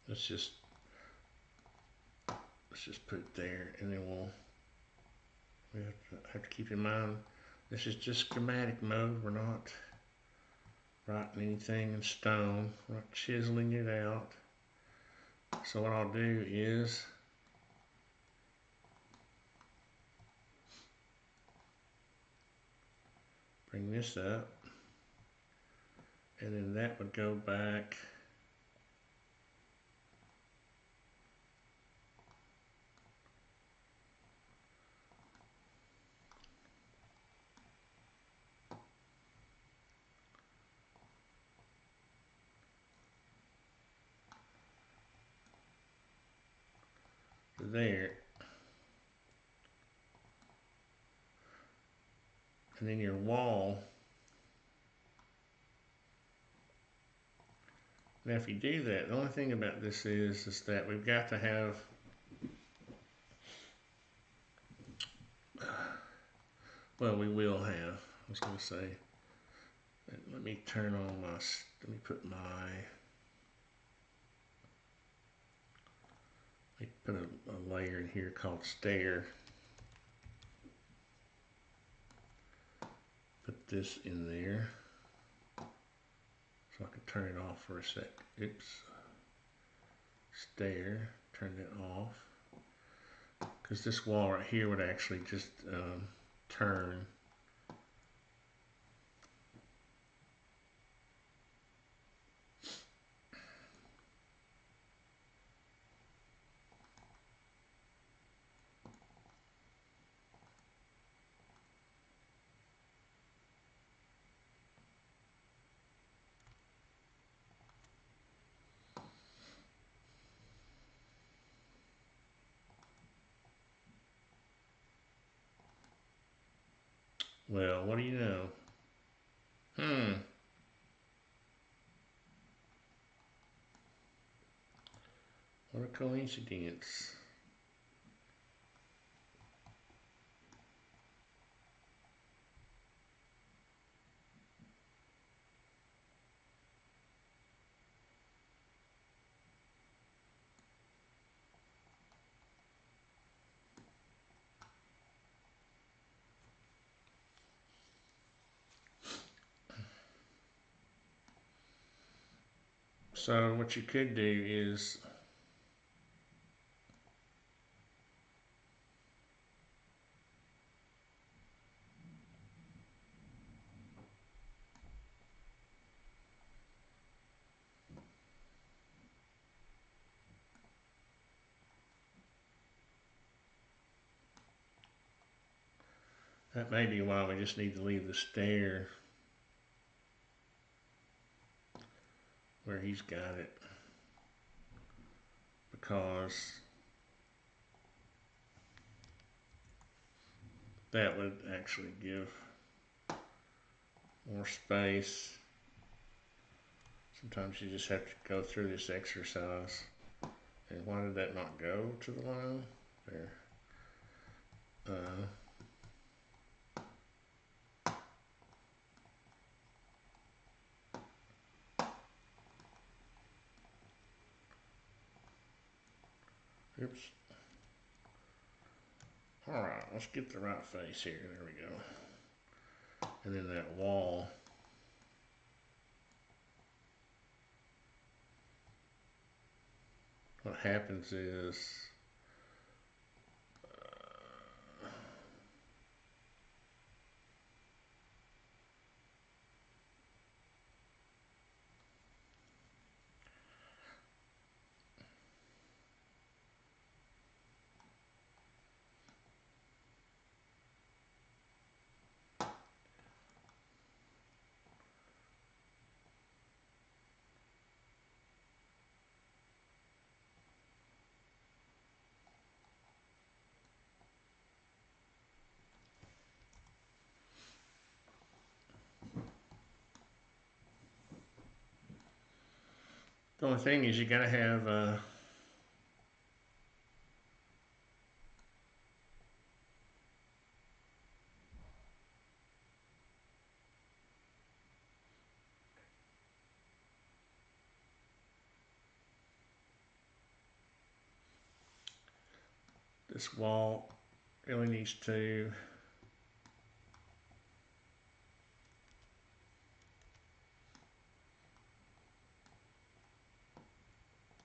Speaker 1: let's just put it there, and then we have to keep in mind this is just schematic mode. We're not writing anything in stone. We're not chiseling it out. So what I'll do is bring this up, and then that would go back to there. And then your wall. Now if you do that, the only thing about this is that we've got to have, well, we will have, I was going to say, let me turn on my, let me put my, let me put a layer in here called Stair. Put this in there so I can turn it off for a sec. Oops. Stair, turn it off. Because this wall right here would actually just turn. Well, what do you know? What a coincidence. So what you could do is that may be why we just need to leave the stair where he's got it, because that would actually give more space. Sometimes you just have to go through this exercise. And why did that not go to the line? There. Oops. Alright, let's get the right face here. There we go. And then that wall. What happens is The only thing is you gotta have this wall really needs to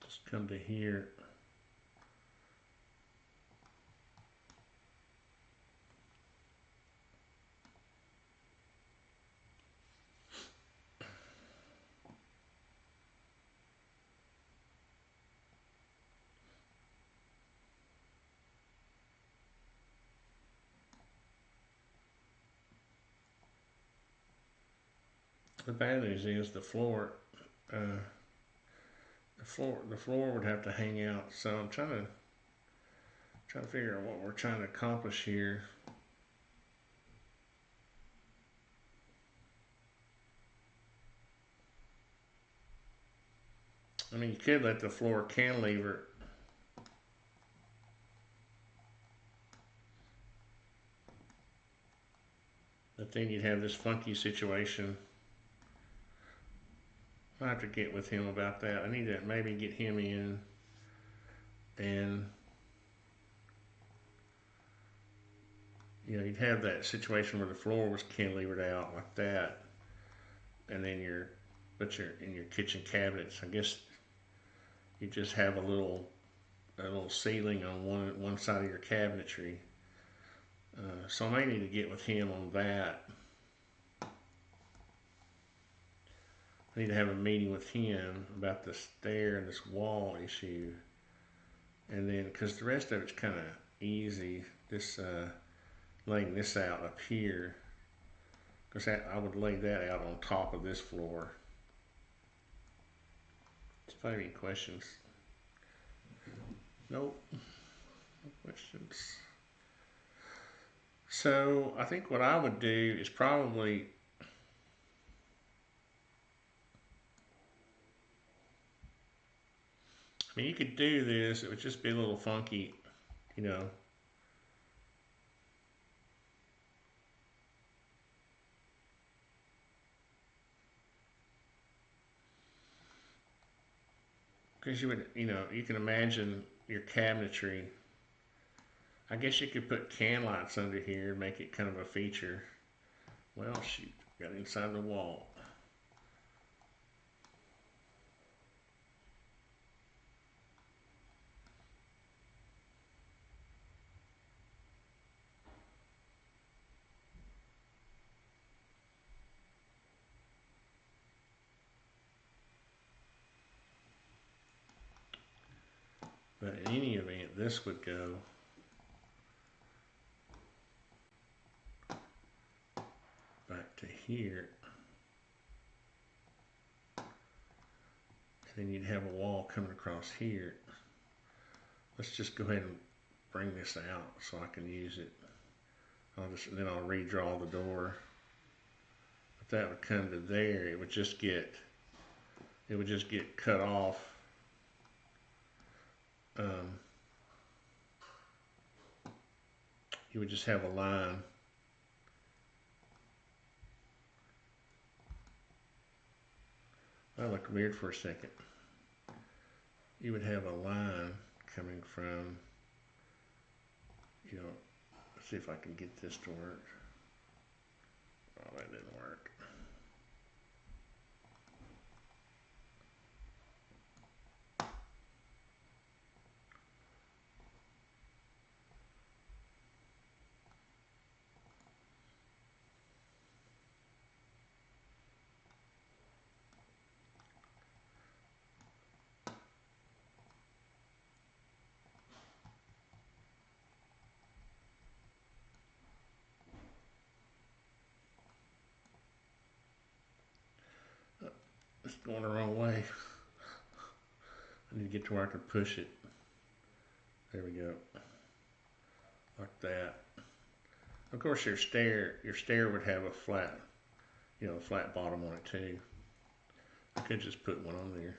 Speaker 1: just come to here. The bad news is uh, the floor would have to hang out. So I'm trying to figure out what we're trying to accomplish here. I mean, you could let the floor cantilever, but then you'd have this funky situation. I have to get with him about that. I need to maybe get him in and you'd have that situation where the floor was cantilevered out like that, and then in your kitchen cabinets, I guess you just have a little ceiling on one side of your cabinetry. So I may need to get with him on that. I need to have a meeting with him about the stair and this wall issue, and then because the rest of it's kind of easy. This laying this out up here, because I would lay that out on top of this floor. If I have any questions? Nope, no questions. So I think what I would do is probably I mean, you could do this, it would just be a little funky, you know. Because you can imagine your cabinetry. I guess you could put can lights under here and make it kind of a feature. Well, shoot, got inside the wall. But in any event, this would go back to here. And then you'd have a wall coming across here. Let's just go ahead and bring this out so I can use it. Then I'll redraw the door. If that would come to there, it would just get cut off. You would just have a line. That looked weird for a second. You would have a line coming from, let's see if I can get this to work. Oh, that didn't work. It's going the wrong way. I need to get to where I can push it. There we go. Like that. Of course, your stair would have a flat, flat bottom on it too. I could just put one on there.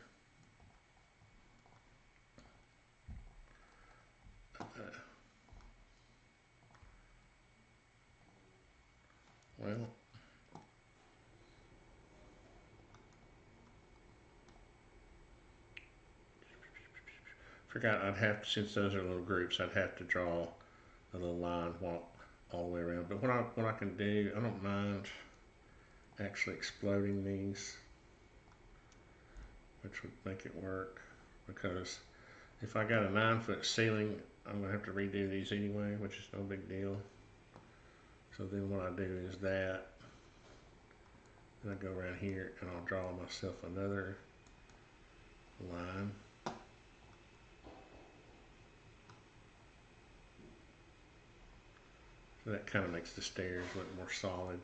Speaker 1: Forgot I'd have to, since those are little groups, I'd have to draw a little line all the way around. But what I can do, I don't mind actually exploding these, which would make it work, because if I got a 9-foot ceiling, I'm gonna have to redo these anyway, which is no big deal. So then what I do is that, and I go around here and I'll draw myself another line. So that kind of makes the stairs look more solid.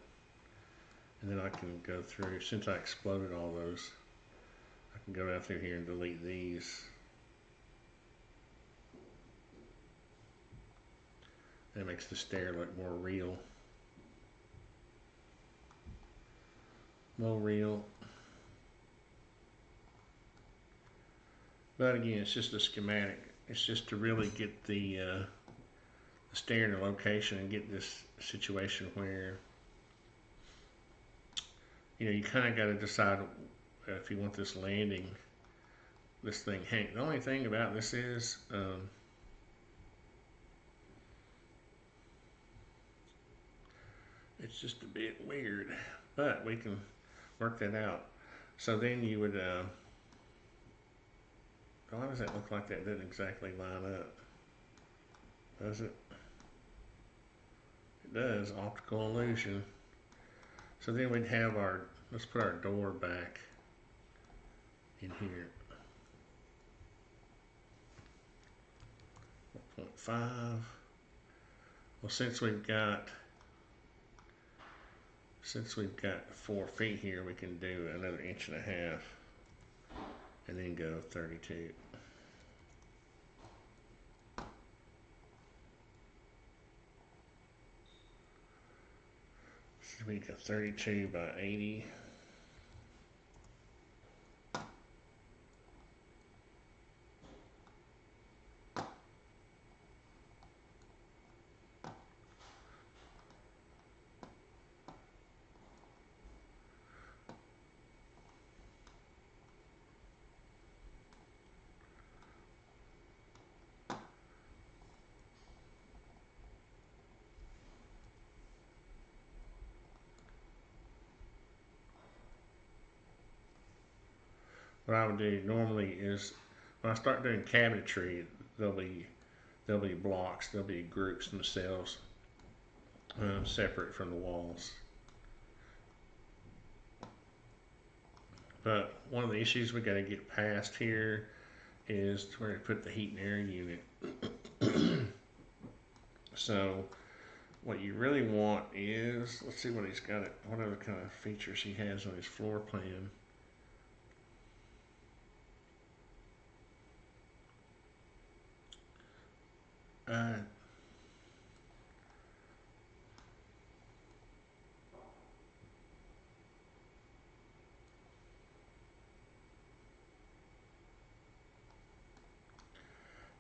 Speaker 1: And then I can go through, since I exploded all those, I can go down through here and delete these. That makes the stair look more real. More real. But again, it's just a schematic. It's just to really get the stair in the location and get this situation where, you know, you kind of got to decide if you want this landing, this thing hang. The only thing about this is, it's just a bit weird, but we can work that out. So then you would, why does that look like that doesn't exactly line up? Does it? It does, optical illusion. So then we'd have our, let's put our door back in here. 1.5. Well, since we've got 4 feet here, we can do another 1.5 inches and then go 32. So we go 32 by 80. What I would do normally is when I start doing cabinetry, there'll be blocks, there'll be groups themselves, separate from the walls. But one of the issues we got to get past here is where to put the heat and air unit. So what you really want is, let's see what he's got, what other kind of features he has on his floor plan.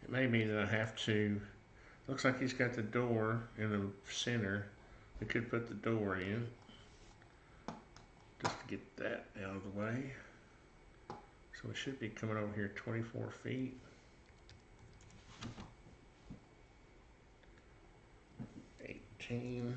Speaker 1: It may be that I have to, looks like he's got the door in the center. We could put the door in just to get that out of the way. So we should be coming over here 24 feet. 18.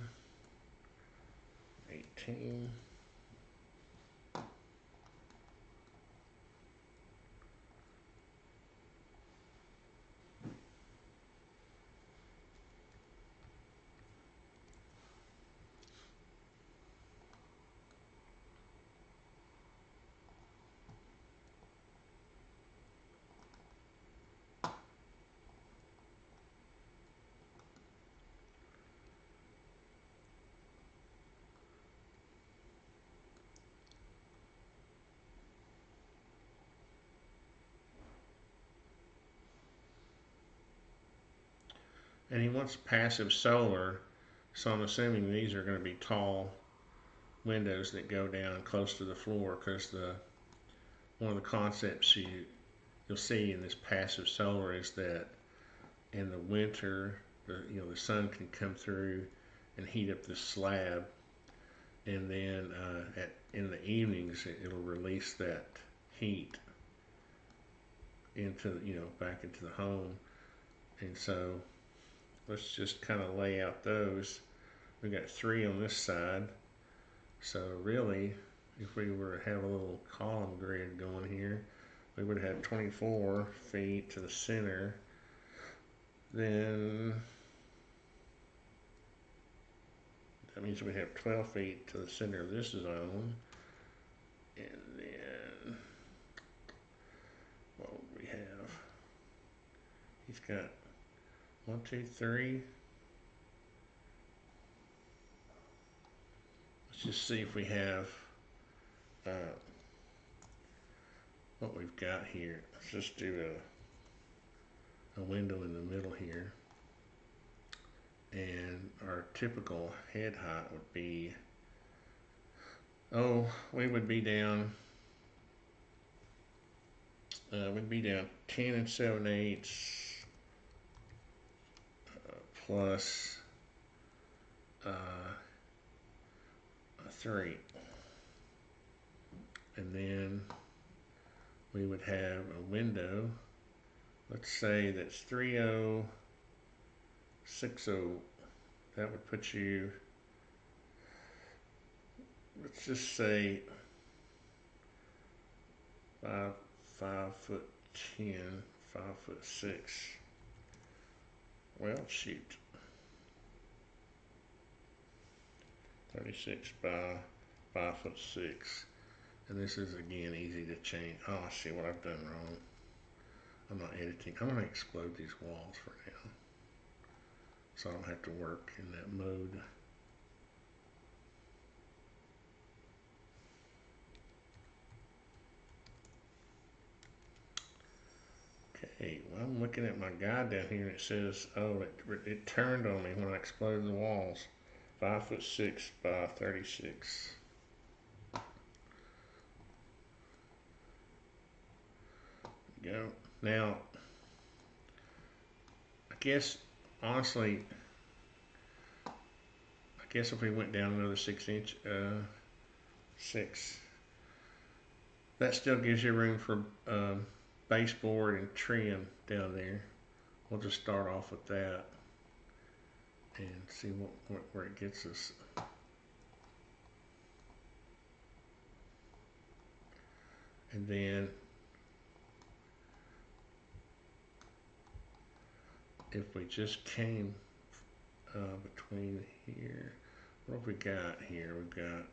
Speaker 1: And he wants passive solar, so I'm assuming these are going to be tall windows that go down close to the floor, because one of the concepts you'll see in this passive solar is that in the winter, the sun can come through and heat up the slab, and then in the evenings it'll release that heat into, you know, back into the home. And so let's just kind of lay out those. We got 3 on this side. So really, if we were to have a little column grid going here, we would have 24 feet to the center. Then that means we have 12 feet to the center of this zone. And then what would we have? He's got 1, 2, 3. Let's just see if we have what we've got here. Let's just do a window in the middle here. And our typical head height would be, we would be down, we'd be down 10 7/8 plus 3. And then we would have a window. Let's say that's 3060. That would put you, let's just say 5'10", 5'6". Well, shoot. 36 by 5'6". And this is again easy to change. Oh, I see what I've done wrong. I'm not editing. I'm going to explode these walls for now, so I don't have to work in that mode. Okay, well, I'm looking at my guide down here and it says, oh, it turned on me when I exploded the walls. 5'6" by 36. Go. Now, I guess, honestly, if we went down another 6 that still gives you room for baseboard and trim down there. We'll just start off with that and see where it gets us. And then if we just came between here, what have we got here? We've got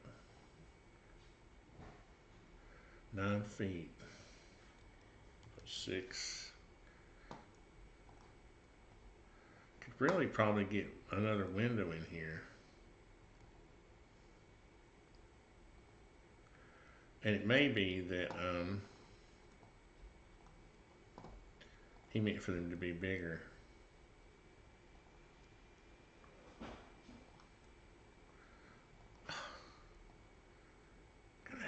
Speaker 1: 9 feet, 6. Could really probably get another window in here. And it may be that he meant for them to be bigger. I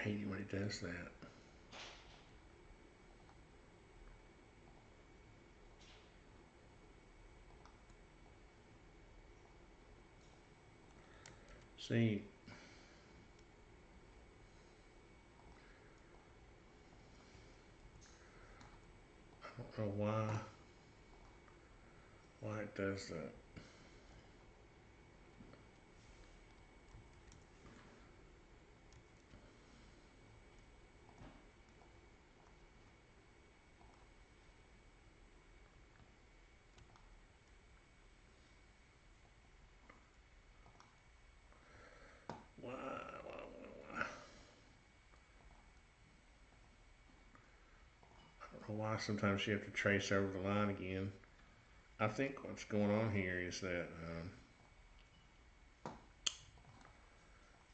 Speaker 1: hate it when he does that. See, I don't know why it does that. Why? I don't know why sometimes you have to trace over the line again. I think what's going on here is that,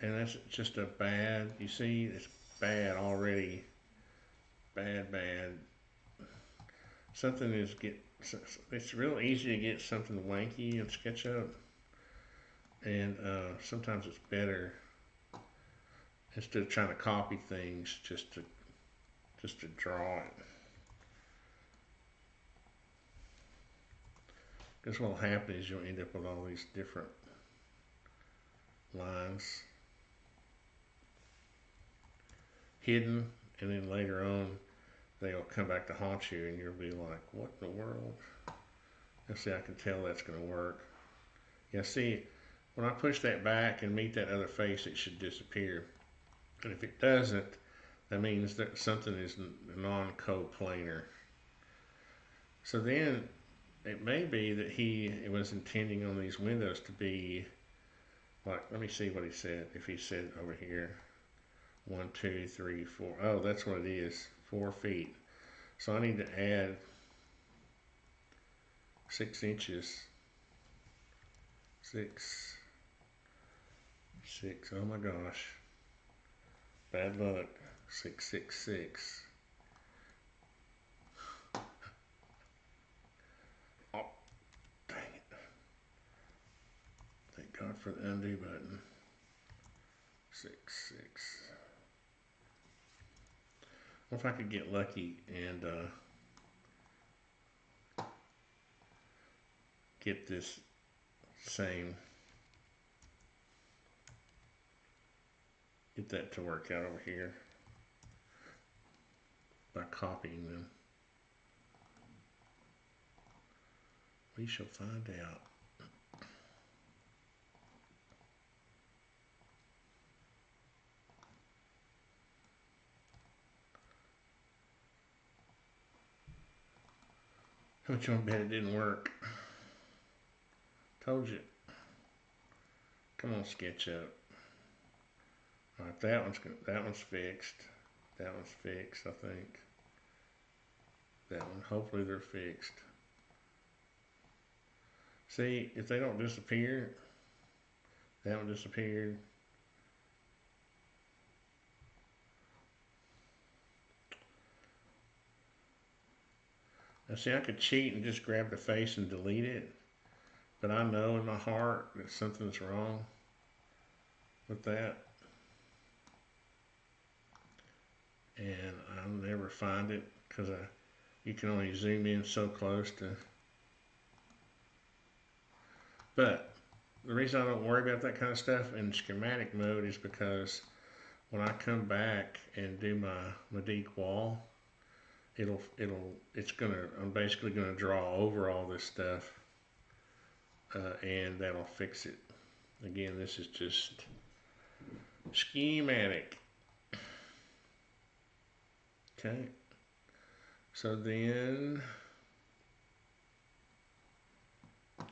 Speaker 1: and that's just a bad, you see, it's bad already. Bad. Something is it's real easy to get something wanky in SketchUp. And sometimes it's better, instead of trying to copy things, just to draw it. Because what will happen is you'll end up with all these different lines hidden, and then later on they'll come back to haunt you, and you'll be like, what in the world? And see, I can tell that's going to work. Yeah, see, when I push that back and meet that other face, it should disappear. And if it doesn't, that means that something is non-coplanar. So then it may be that he was intending on these windows to be like, let me see what he said. If he said over here, 1, 2, 3, 4. Oh, that's what it is, 4 feet. So I need to add 6 inches. 6. Oh my gosh. Bad luck. 6, 6, 6. Oh, dang it. Thank God for the undo button. 6, 6. What if I could get lucky and get this same, get that to work out over here by copying them. We shall find out. How much you want to bet it didn't work? Told you. Come on, SketchUp. All right, that one's fixed. That one's fixed, I think. That one, hopefully they're fixed. See, if they don't disappear, that one disappeared. Now see, I could cheat and just grab the face and delete it, but I know in my heart that something's wrong with that. And I'll never find it because you can only zoom in so close to. But the reason I don't worry about that kind of stuff in schematic mode is because when I come back and do my deck wall, I'm basically gonna draw over all this stuff, and that'll fix it. Again, this is just schematic. Okay, so then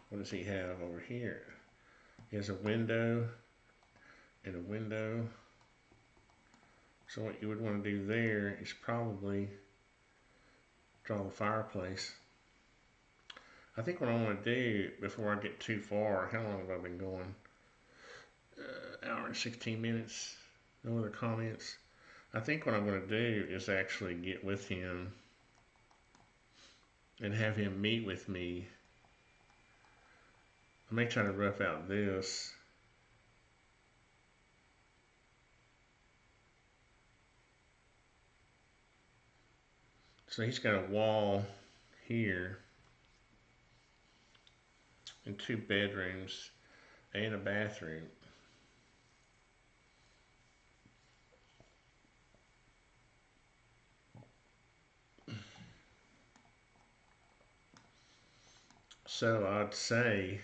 Speaker 1: what does he have over here? He has a window and a window. So what you would want to do there is probably draw the fireplace. I think what I want to do before I get too far, how long have I been going? Hour and 16 minutes, no other comments. I think what I'm going to do is actually get with him and have him meet with me. I may try to rough out this. So he's got a wall here and 2 bedrooms and a bathroom. So I'd say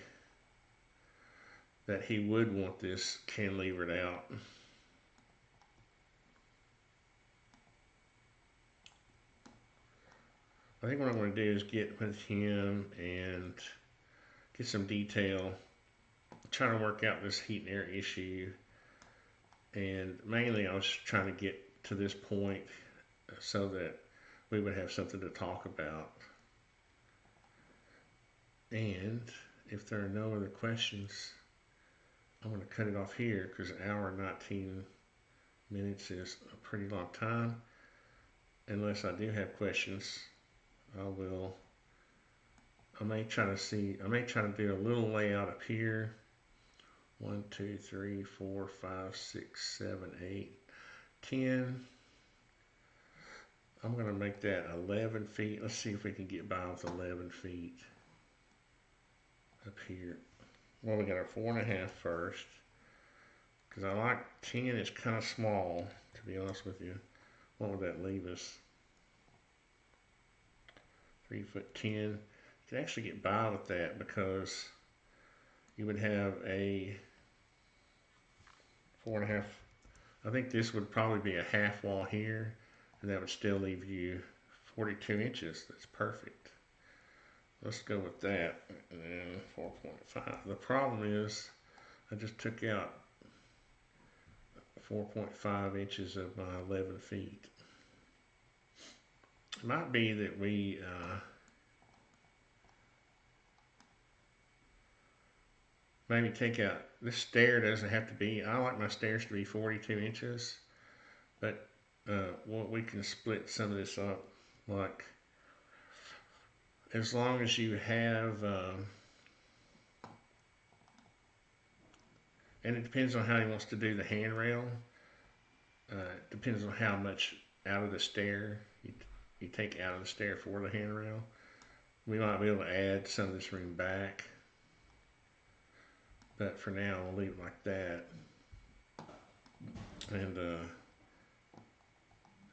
Speaker 1: that he would want this cantilevered out. I think what I'm going to do is get with him and get some detail, trying to work out this heat and air issue. And mainly I was trying to get to this point so that we would have something to talk about. And if there are no other questions, I'm going to cut it off here because an hour and 19 minutes is a pretty long time. Unless I do have questions, I may try to do a little layout up here. 1, 2, 3, 4, 5, 6, 7, 8, 10. I'm going to make that 11 feet. Let's see if we can get by with 11 feet up here. Well, we got our 4.5 first. Because I like 10, it's kind of small, to be honest with you. What would that leave us? 3'10". You could actually get by with that because you would have a 4.5. I think this would probably be a half wall here, and that would still leave you 42 inches. That's perfect. Let's go with that. And 4.5. The problem is I just took out 4.5 inches of my 11 feet. It might be that we maybe take out, this stair doesn't have to be, I like my stairs to be 42 inches, but well, we can split some of this up, like as long as you have, and it depends on how he wants to do the handrail. It depends on how much out of the stair you take out of the stair for the handrail. We might be able to add some of this room back, but for now we'll leave it like that, and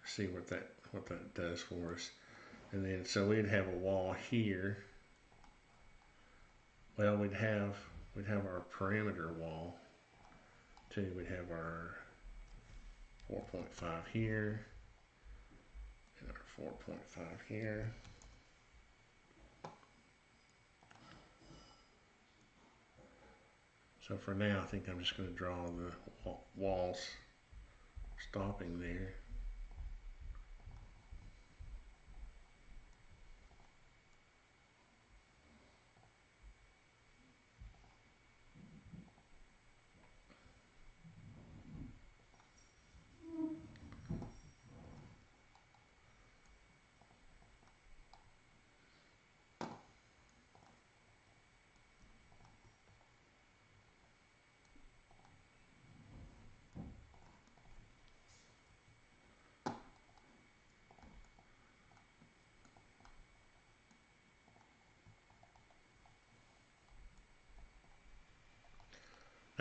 Speaker 1: see what that does for us. And then so we'd have a wall here. Well, we'd have our perimeter wall too. We'd have our 4.5 here and our 4.5 here. So for now, I think I'm just going to draw the walls stopping there.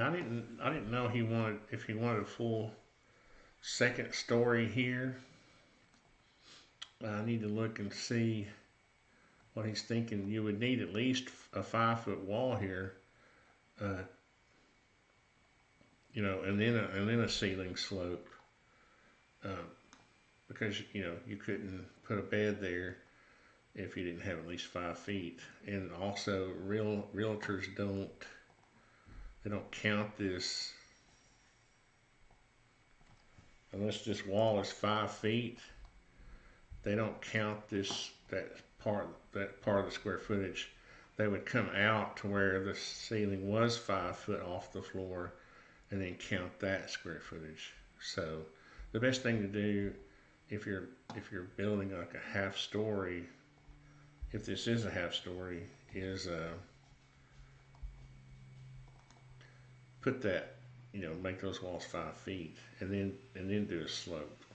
Speaker 1: I didn't know if he wanted a full second story here. I need to look and see what he's thinking. You would need at least a 5-foot wall here, you know, and then a ceiling slope, because you know you couldn't put a bed there if you didn't have at least 5 feet. And also, realtors don't count this unless this wall is 5 feet. They don't count that part of the square footage. They would come out to where the ceiling was 5 foot off the floor, and then count that square footage. So the best thing to do if you're building like a half story, if this is a half story, is put that, you know, make those walls 5 feet, and then do a slope.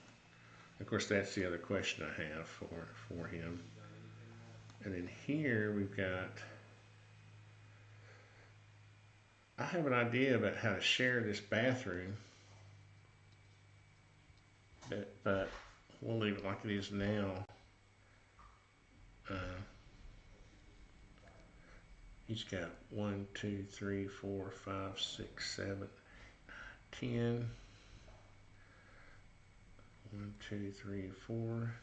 Speaker 1: Of course, that's the other question I have for him. And then here we've got, I have an idea about how to share this bathroom, but we'll leave it like it is now. He's got 1, 2, 3, 4, 5, 6, 7, 10. 1, 2, 3, 4.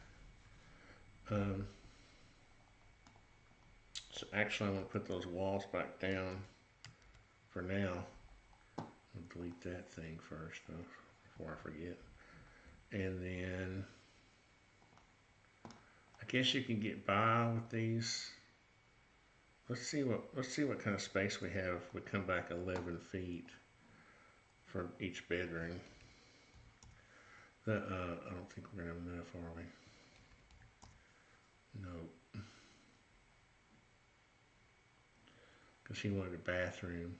Speaker 1: So actually, I'm going to put those walls back down for now. I'll delete that thing first, though, before I forget. And then I guess you can get by with these. Let's see what kind of space we have. We come back 11 feet for each bedroom. I don't think we're gonna have enough, are we? No. Because he wanted a bathroom.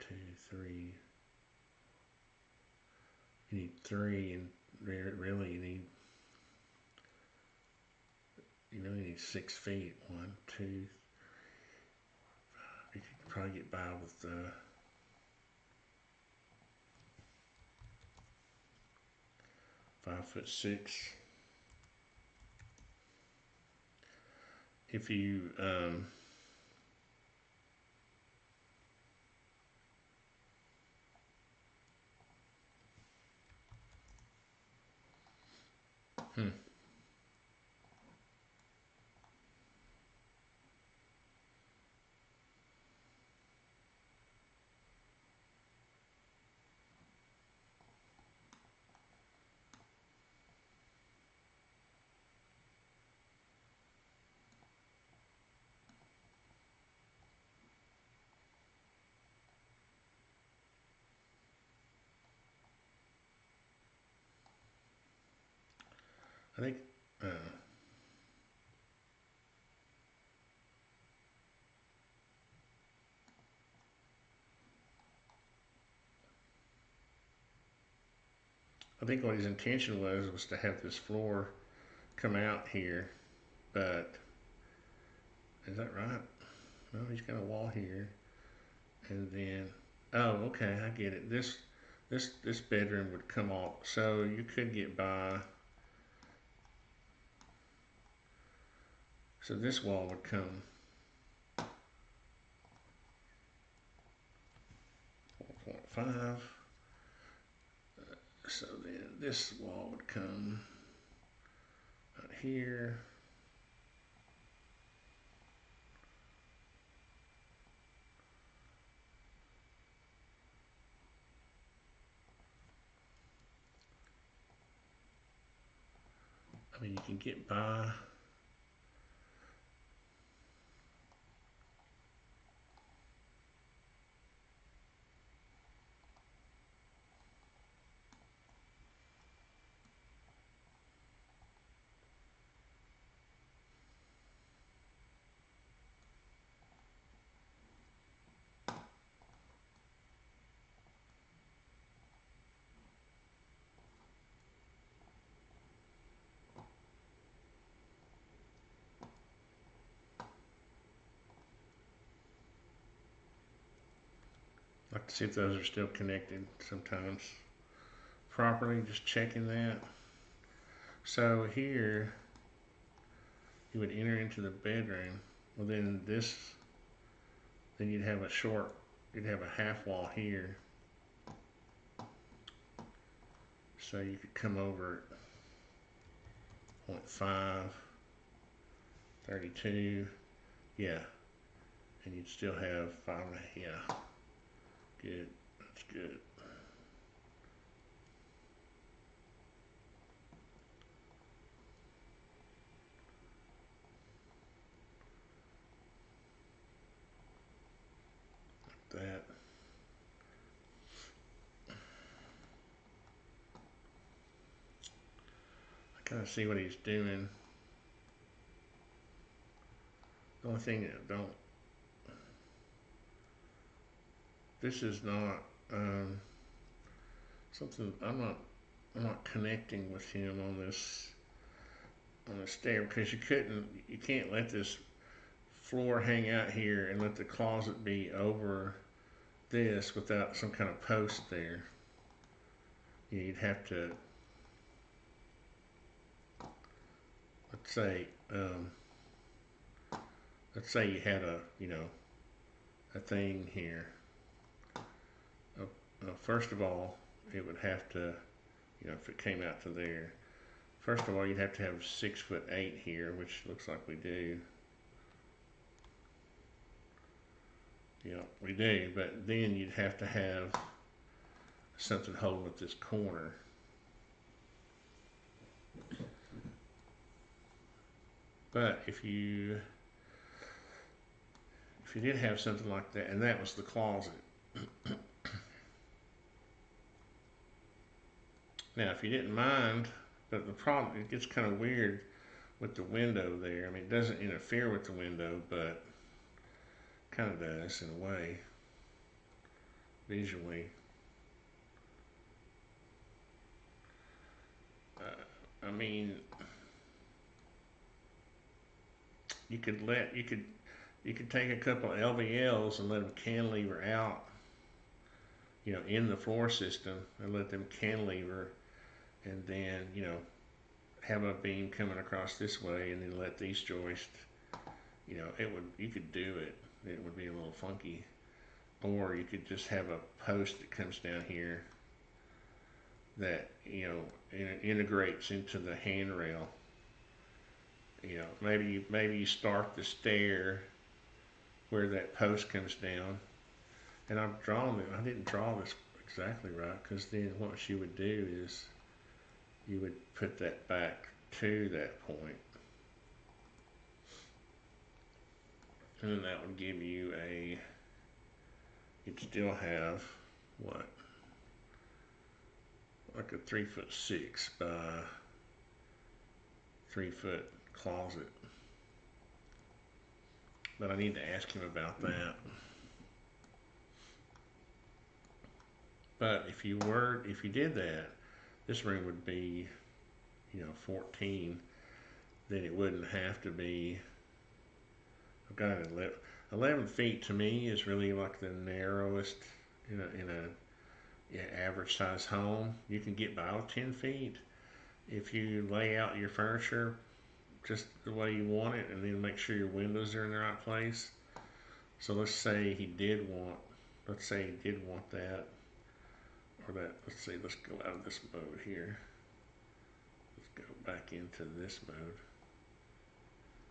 Speaker 1: 1, 2, 3. You need 3, and really you really need 6 feet. 1, 2, 5. You could probably get by with 5'6". if you I think uh, I think what his intention was to have this floor come out here, but is that right? No, he's got a wall here, and then okay, I get it. This bedroom would come off, so you could get by. So this wall would come 4.5. So then this wall would come out here. I mean, you can get by. Like to see if those are still connected sometimes properly, just checking that. So here you would enter into the bedroom. Well, then you'd have you'd have a half wall here. So you could come over at 0.5, 32, yeah, and you'd still have 5, yeah, good, that's good. That. I kind of see what he's doing. The only thing that this is not something I'm not connecting with him on this stair, because you can't let this floor hang out here and let the closet be over this without some kind of post there. You'd have to, let's say you had a thing here. First of all, it would have to, if it came out to there, first of all, you'd have to have 6'8" here, which looks like we do. Yeah, we do, but then you'd have to have something holding up this corner. But if you did have something like that, and that was the closet. Now, if you didn't mind, but the problem, it gets kind of weird with the window there. I mean, it doesn't interfere with the window, but kind of does in a way, visually. I mean, you could take a couple of LVLs and let them cantilever out, in the floor system, and let them cantilever, and then have a beam coming across this way, and then let these joists you know, you could do it. It would be a little funky. Or you could just have a post that comes down here that, you know, integrates into the handrail. You know, maybe you start the stair where that post comes down. And I've drawn it. I didn't draw this exactly right, because then what you would do is you would put that back to that point. And then that would give you you'd still have, what, like a 3'6" by 3-foot closet. But I need to ask him about that. But if you did that, this room would be, you know, 14. Then it wouldn't have to be. I've got 11 feet. To me is really like the narrowest in a average size home. You can get by with 10 feet if you lay out your furniture just the way you want it, and then make sure your windows are in the right place. So let's say he did want that, or that. Let's go out of this mode here. Let's go back into this mode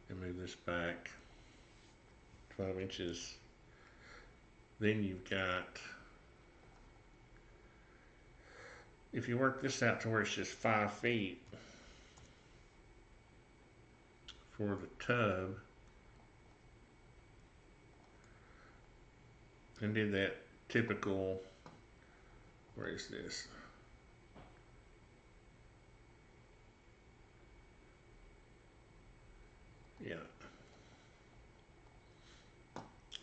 Speaker 1: and move this back 12 inches. Then you've got, if you work this out to where it's just 5 feet for the tub, and did that typical, where is this? Yeah.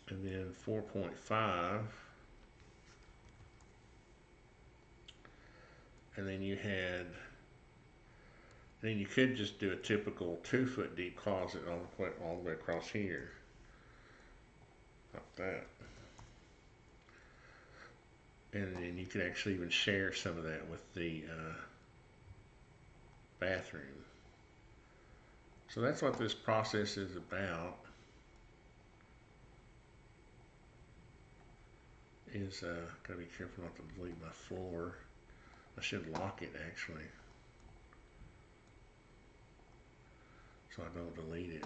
Speaker 1: And then 4.5. And then you could just do a typical 2-foot deep closet all the way across here. Like that. And then you could actually even share some of that with the bathroom. So that's what this process is about. Gotta be careful not to delete my floor. I should lock it actually, so I don't delete it.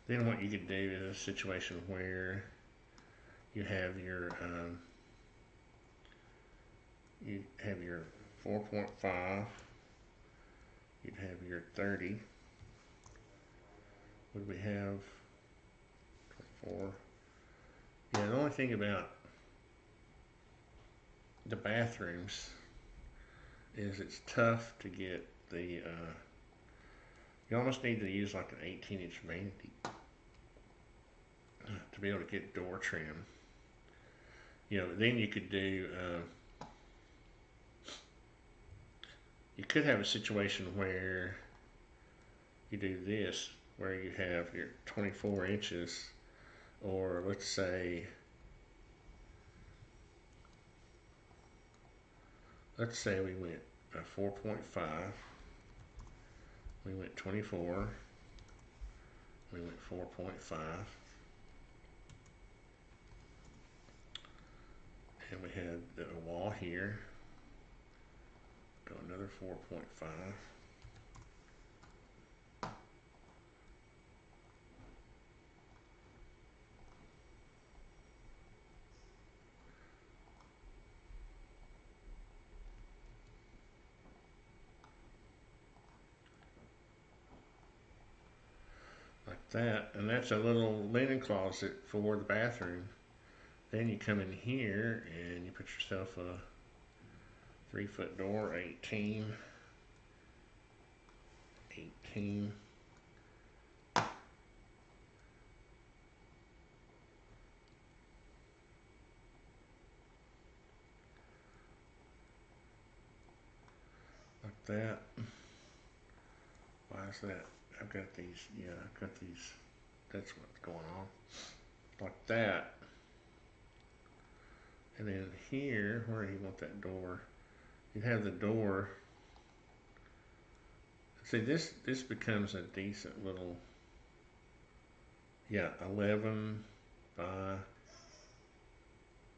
Speaker 1: Then what you could do is a situation where you have your 4.5, you'd have your 30. Would we have 4? Yeah, the only thing about the bathrooms is it's tough to get the, you almost need to use like an 18-inch vanity to be able to get door trim. You know, then you could do, you could have a situation where you do this, where you have your 24 inches, or let's say we went 4.5, we went 24, we went 4.5, and we had the wall here, go another 4.5, like that, and that's a little linen closet for the bathroom. Then you come in here and you put yourself a 3-foot door, 18, like that. Why is that? I've got these, yeah, I've got these, that's what's going on. Like that. And then here, where do you want that door? You have the door. See, this becomes a decent little, yeah, 11 by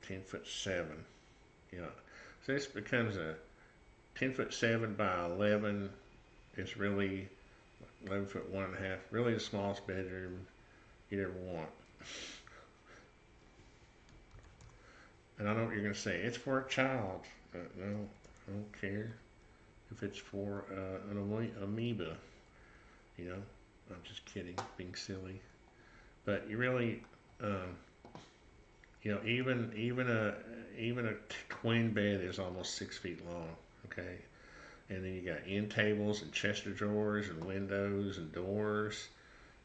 Speaker 1: 10'7". Yeah. So this becomes a 10'7" by 11. It's really 11 foot 1.5. Really the smallest bedroom you'd ever want. And I know what you're going to say. It's for a child. No, I don't care if it's for an amoeba. You know, I'm just kidding, being silly. But you really, um, you know, even a twin bed is almost 6 feet long. Okay, and then you got end tables and chest of drawers and windows and doors.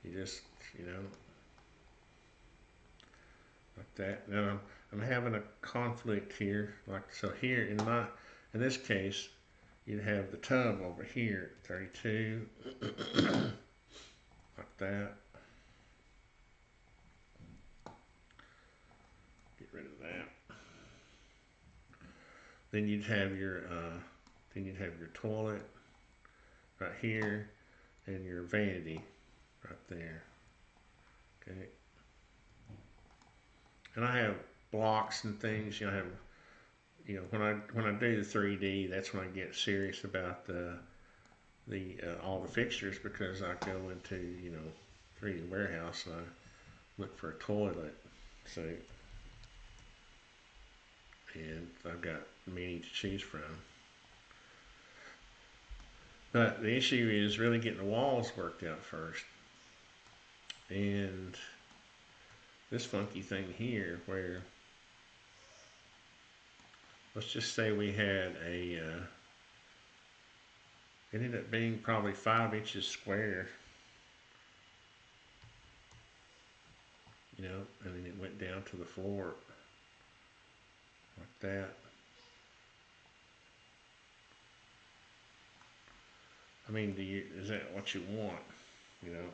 Speaker 1: You just, you know, like that. Now I'm having a conflict here. Like so here in this case, you'd have the tub over here, 32, like that. Get rid of that. Then you'd have your toilet right here, and your vanity right there. Okay. And I have blocks and things. You know, I have, you know, when I do the 3D, that's when I get serious about the all the fixtures, because I go into, you know, 3D warehouse and I look for a toilet. So, and I've got many to choose from. But the issue is really getting the walls worked out first. And this funky thing here, where let's just say we had it ended up being probably 5 inches square, you know, and then it went down to the floor like that. I mean, is that what you want, you know?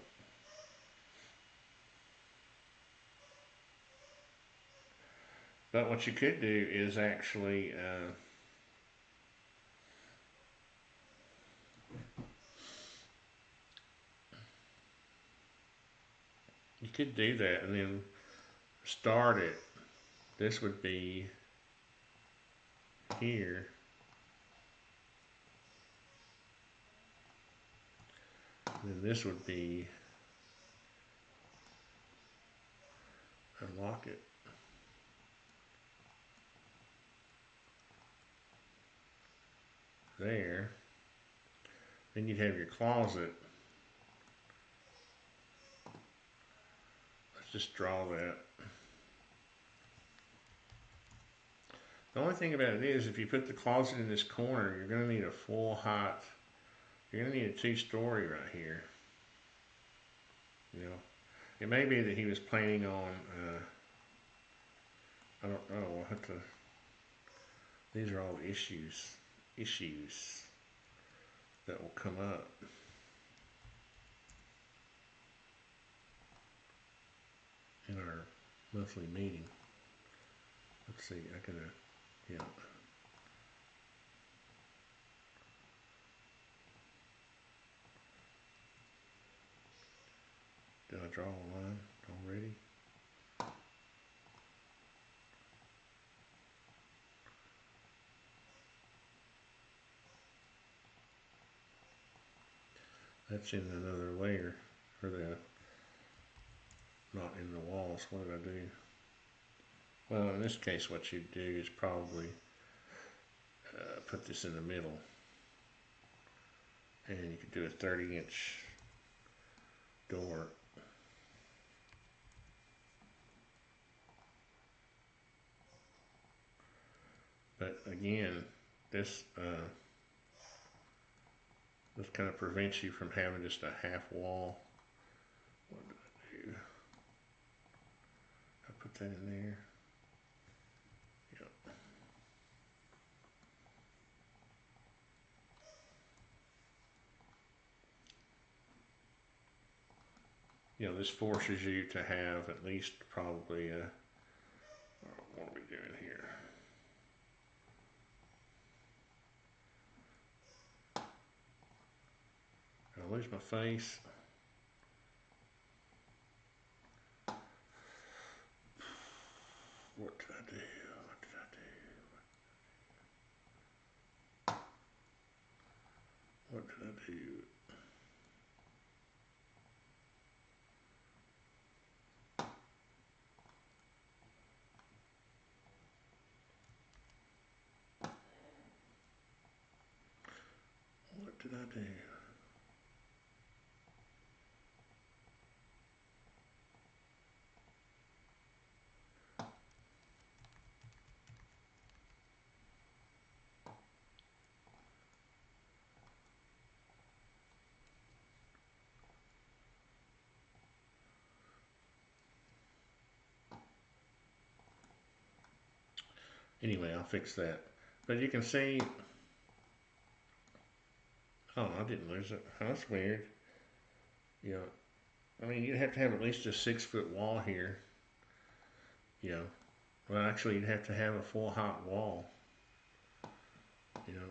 Speaker 1: But what you could do is actually you could do that and then start it. This would be here. And then this would be unlock it. There. Then you'd have your closet. Let's just draw that. The only thing about it is, if you put the closet in this corner, you're going to need a full height. You're going to need a 2-story right here. You know, it may be that he was planning on. I don't know. We'll have to. These are all issues that will come up. In our monthly meeting. Let's see, I gotta, yeah. Did I draw a line already? That's in another layer, or not in the walls. What did I do? Well, in this case, what you do is probably put this in the middle, and you could do a 30-inch door. But again, this kind of prevents you from having just a half wall. What did I do? I put that in there. Yep. You know, this forces you to have at least probably what are we doing here? Where's my face? What did I do? What did I do? What did I do? What did I do? Anyway, I'll fix that. But you can see, oh, I didn't lose it. Oh, that's weird. You know, I mean, you'd have to have at least a 6-foot wall here. You know, well, actually, you'd have to have a full height wall. You know,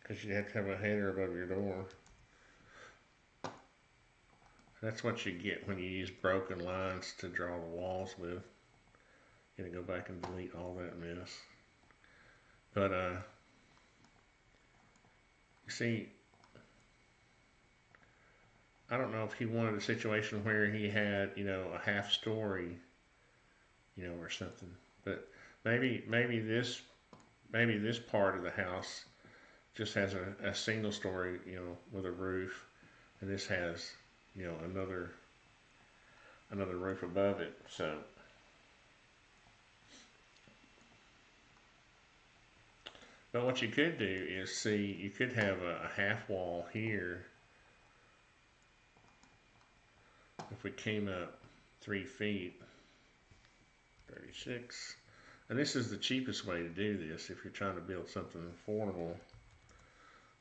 Speaker 1: because you'd have to have a header above your door. That's what you get when you use broken lines to draw the walls with. You gotta go back and delete all that mess. But you see, I don't know if he wanted a situation where he had, you know, a half story, you know, or something. But maybe this part of the house just has a single story, you know, with a roof, and this has, you know, another roof above it. So, but what you could do is see, you could have a half wall here. If we came up 3 feet, 36, and this is the cheapest way to do this if you're trying to build something affordable.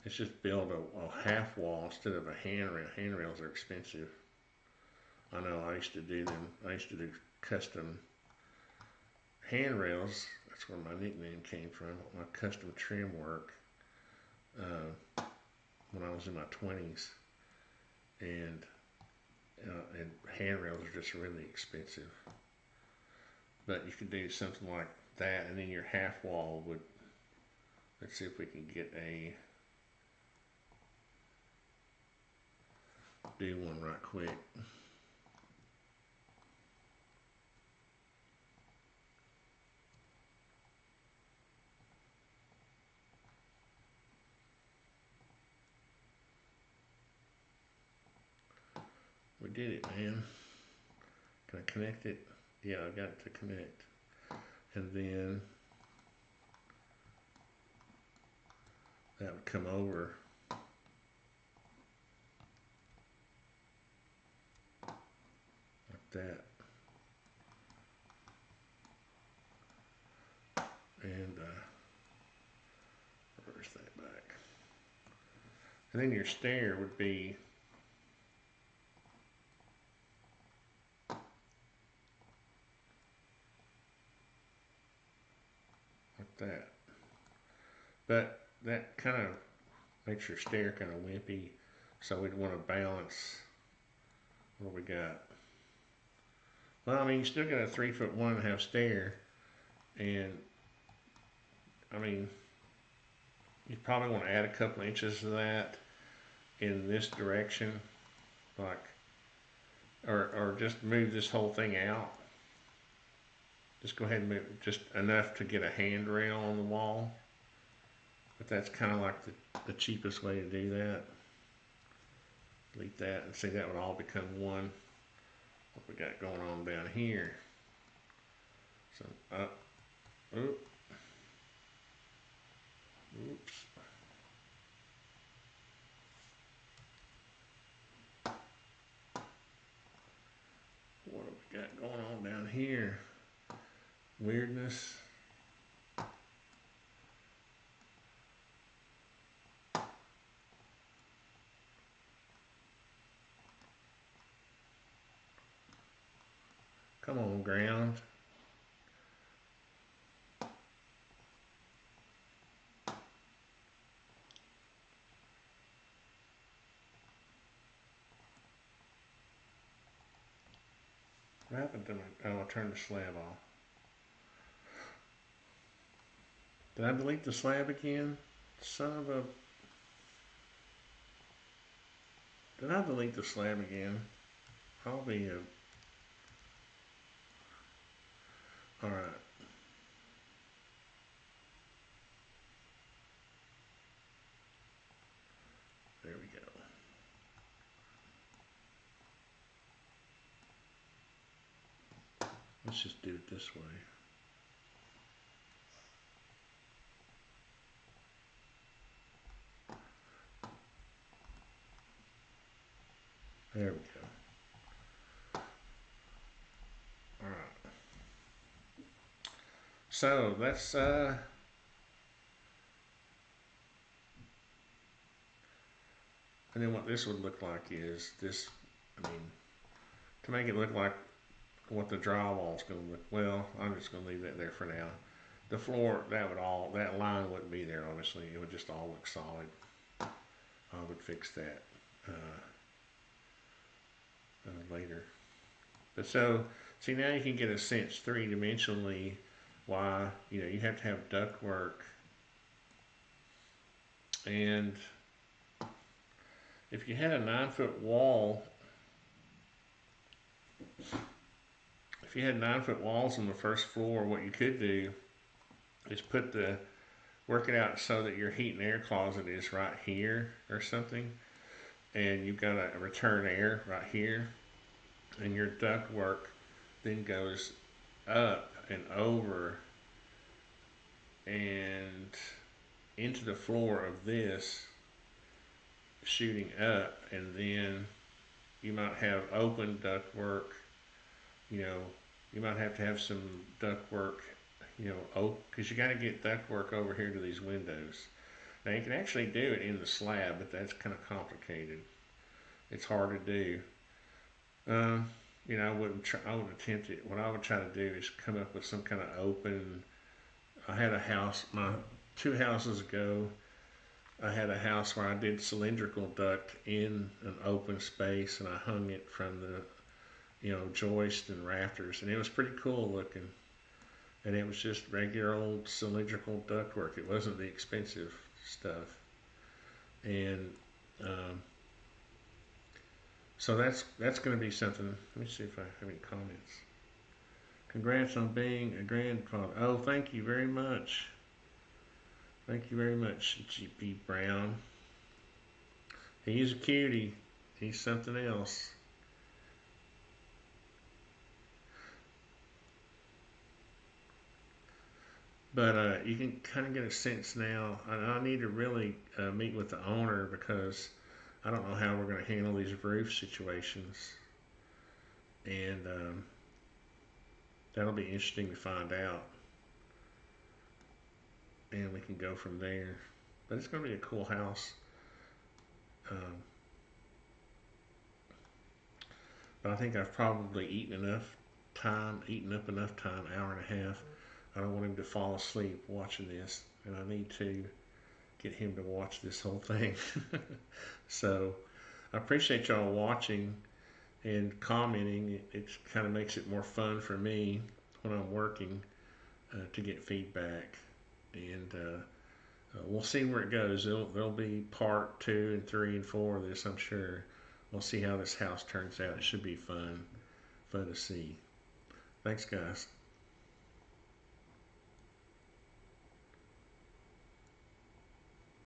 Speaker 1: It's just build a half wall instead of a handrail. Handrails are expensive. I know, I used to do them. I used to do custom handrails. That's where my nickname came from, my custom trim work, when I was in my 20s. And handrails are just really expensive. But you could do something like that, and then your half wall would, let's see if we can get do one right quick. We did it, man. Can I connect it? Yeah, I got it to connect. And then that would come over like that. And reverse that back. And then your stair would be like that. But that kind of makes your stair kind of wimpy, so we'd want to balance what we got. Well, I mean, you still got a 3'1" 1/2" stair, and I mean, you probably want to add a couple inches of that in this direction, like, or just move this whole thing out. Just go ahead and move just enough to get a handrail on the wall. But that's kind of like the cheapest way to do that. Delete that, and see, that would all become one. What we got going on down here. So up, oops. What have we got going on down here? Weirdness. Come on, ground. What happened to my, oh, I turned the slab off. Did I delete the slab again? Son of a, did I delete the slab again? I'll be a, alright. There we go. Let's just do it this way. There we go. Alright. So that's and then what this would look like is this, I mean, to make it look like what the drywall's gonna look, well, I'm just gonna leave that there for now. The floor, that line wouldn't be there, honestly. It would just all look solid. I would fix that later. But so, see, now you can get a sense three-dimensionally why, you know, you have to have ductwork. And if you had a 9-foot wall, if you had 9-foot walls on the first floor, what you could do is work it out so that your heat and air closet is right here or something, and you've got a return air right here, and your duct work then goes up and over and into the floor of this, shooting up, and then you might have open duct work, you know, you might have to have some duct work, you know, because you got to get duct work over here to these windows. Now you can actually do it in the slab, but that's kind of complicated. It's hard to do. You know, I would attempt it. What I would try to do is come up with some kind of open. I had a house, 2 houses ago, I had a house where I did cylindrical duct in an open space, and I hung it from the, you know, joist and rafters, and it was pretty cool looking. And it was just regular old cylindrical ductwork. It wasn't the expensive stuff. And so that's going to be something. Let me see if I have any comments. Congrats on being a grandfather. Oh, thank you very much. Thank you very much, GP Brown. He's a cutie. He's something else. But you can kind of get a sense now. I need to really meet with the owner, because I don't know how we're going to handle these roof situations. And that'll be interesting to find out. And we can go from there. But it's going to be a cool house. But I think I've probably eaten up enough time, hour and a half. I don't want him to fall asleep watching this, and I need to get him to watch this whole thing. So I appreciate y'all watching and commenting. It kind of makes it more fun for me when I'm working to get feedback. And we'll see where it goes. There'll be part 2 and 3 and 4 of this, I'm sure. We'll see how this house turns out. It should be fun to see. Thanks, guys.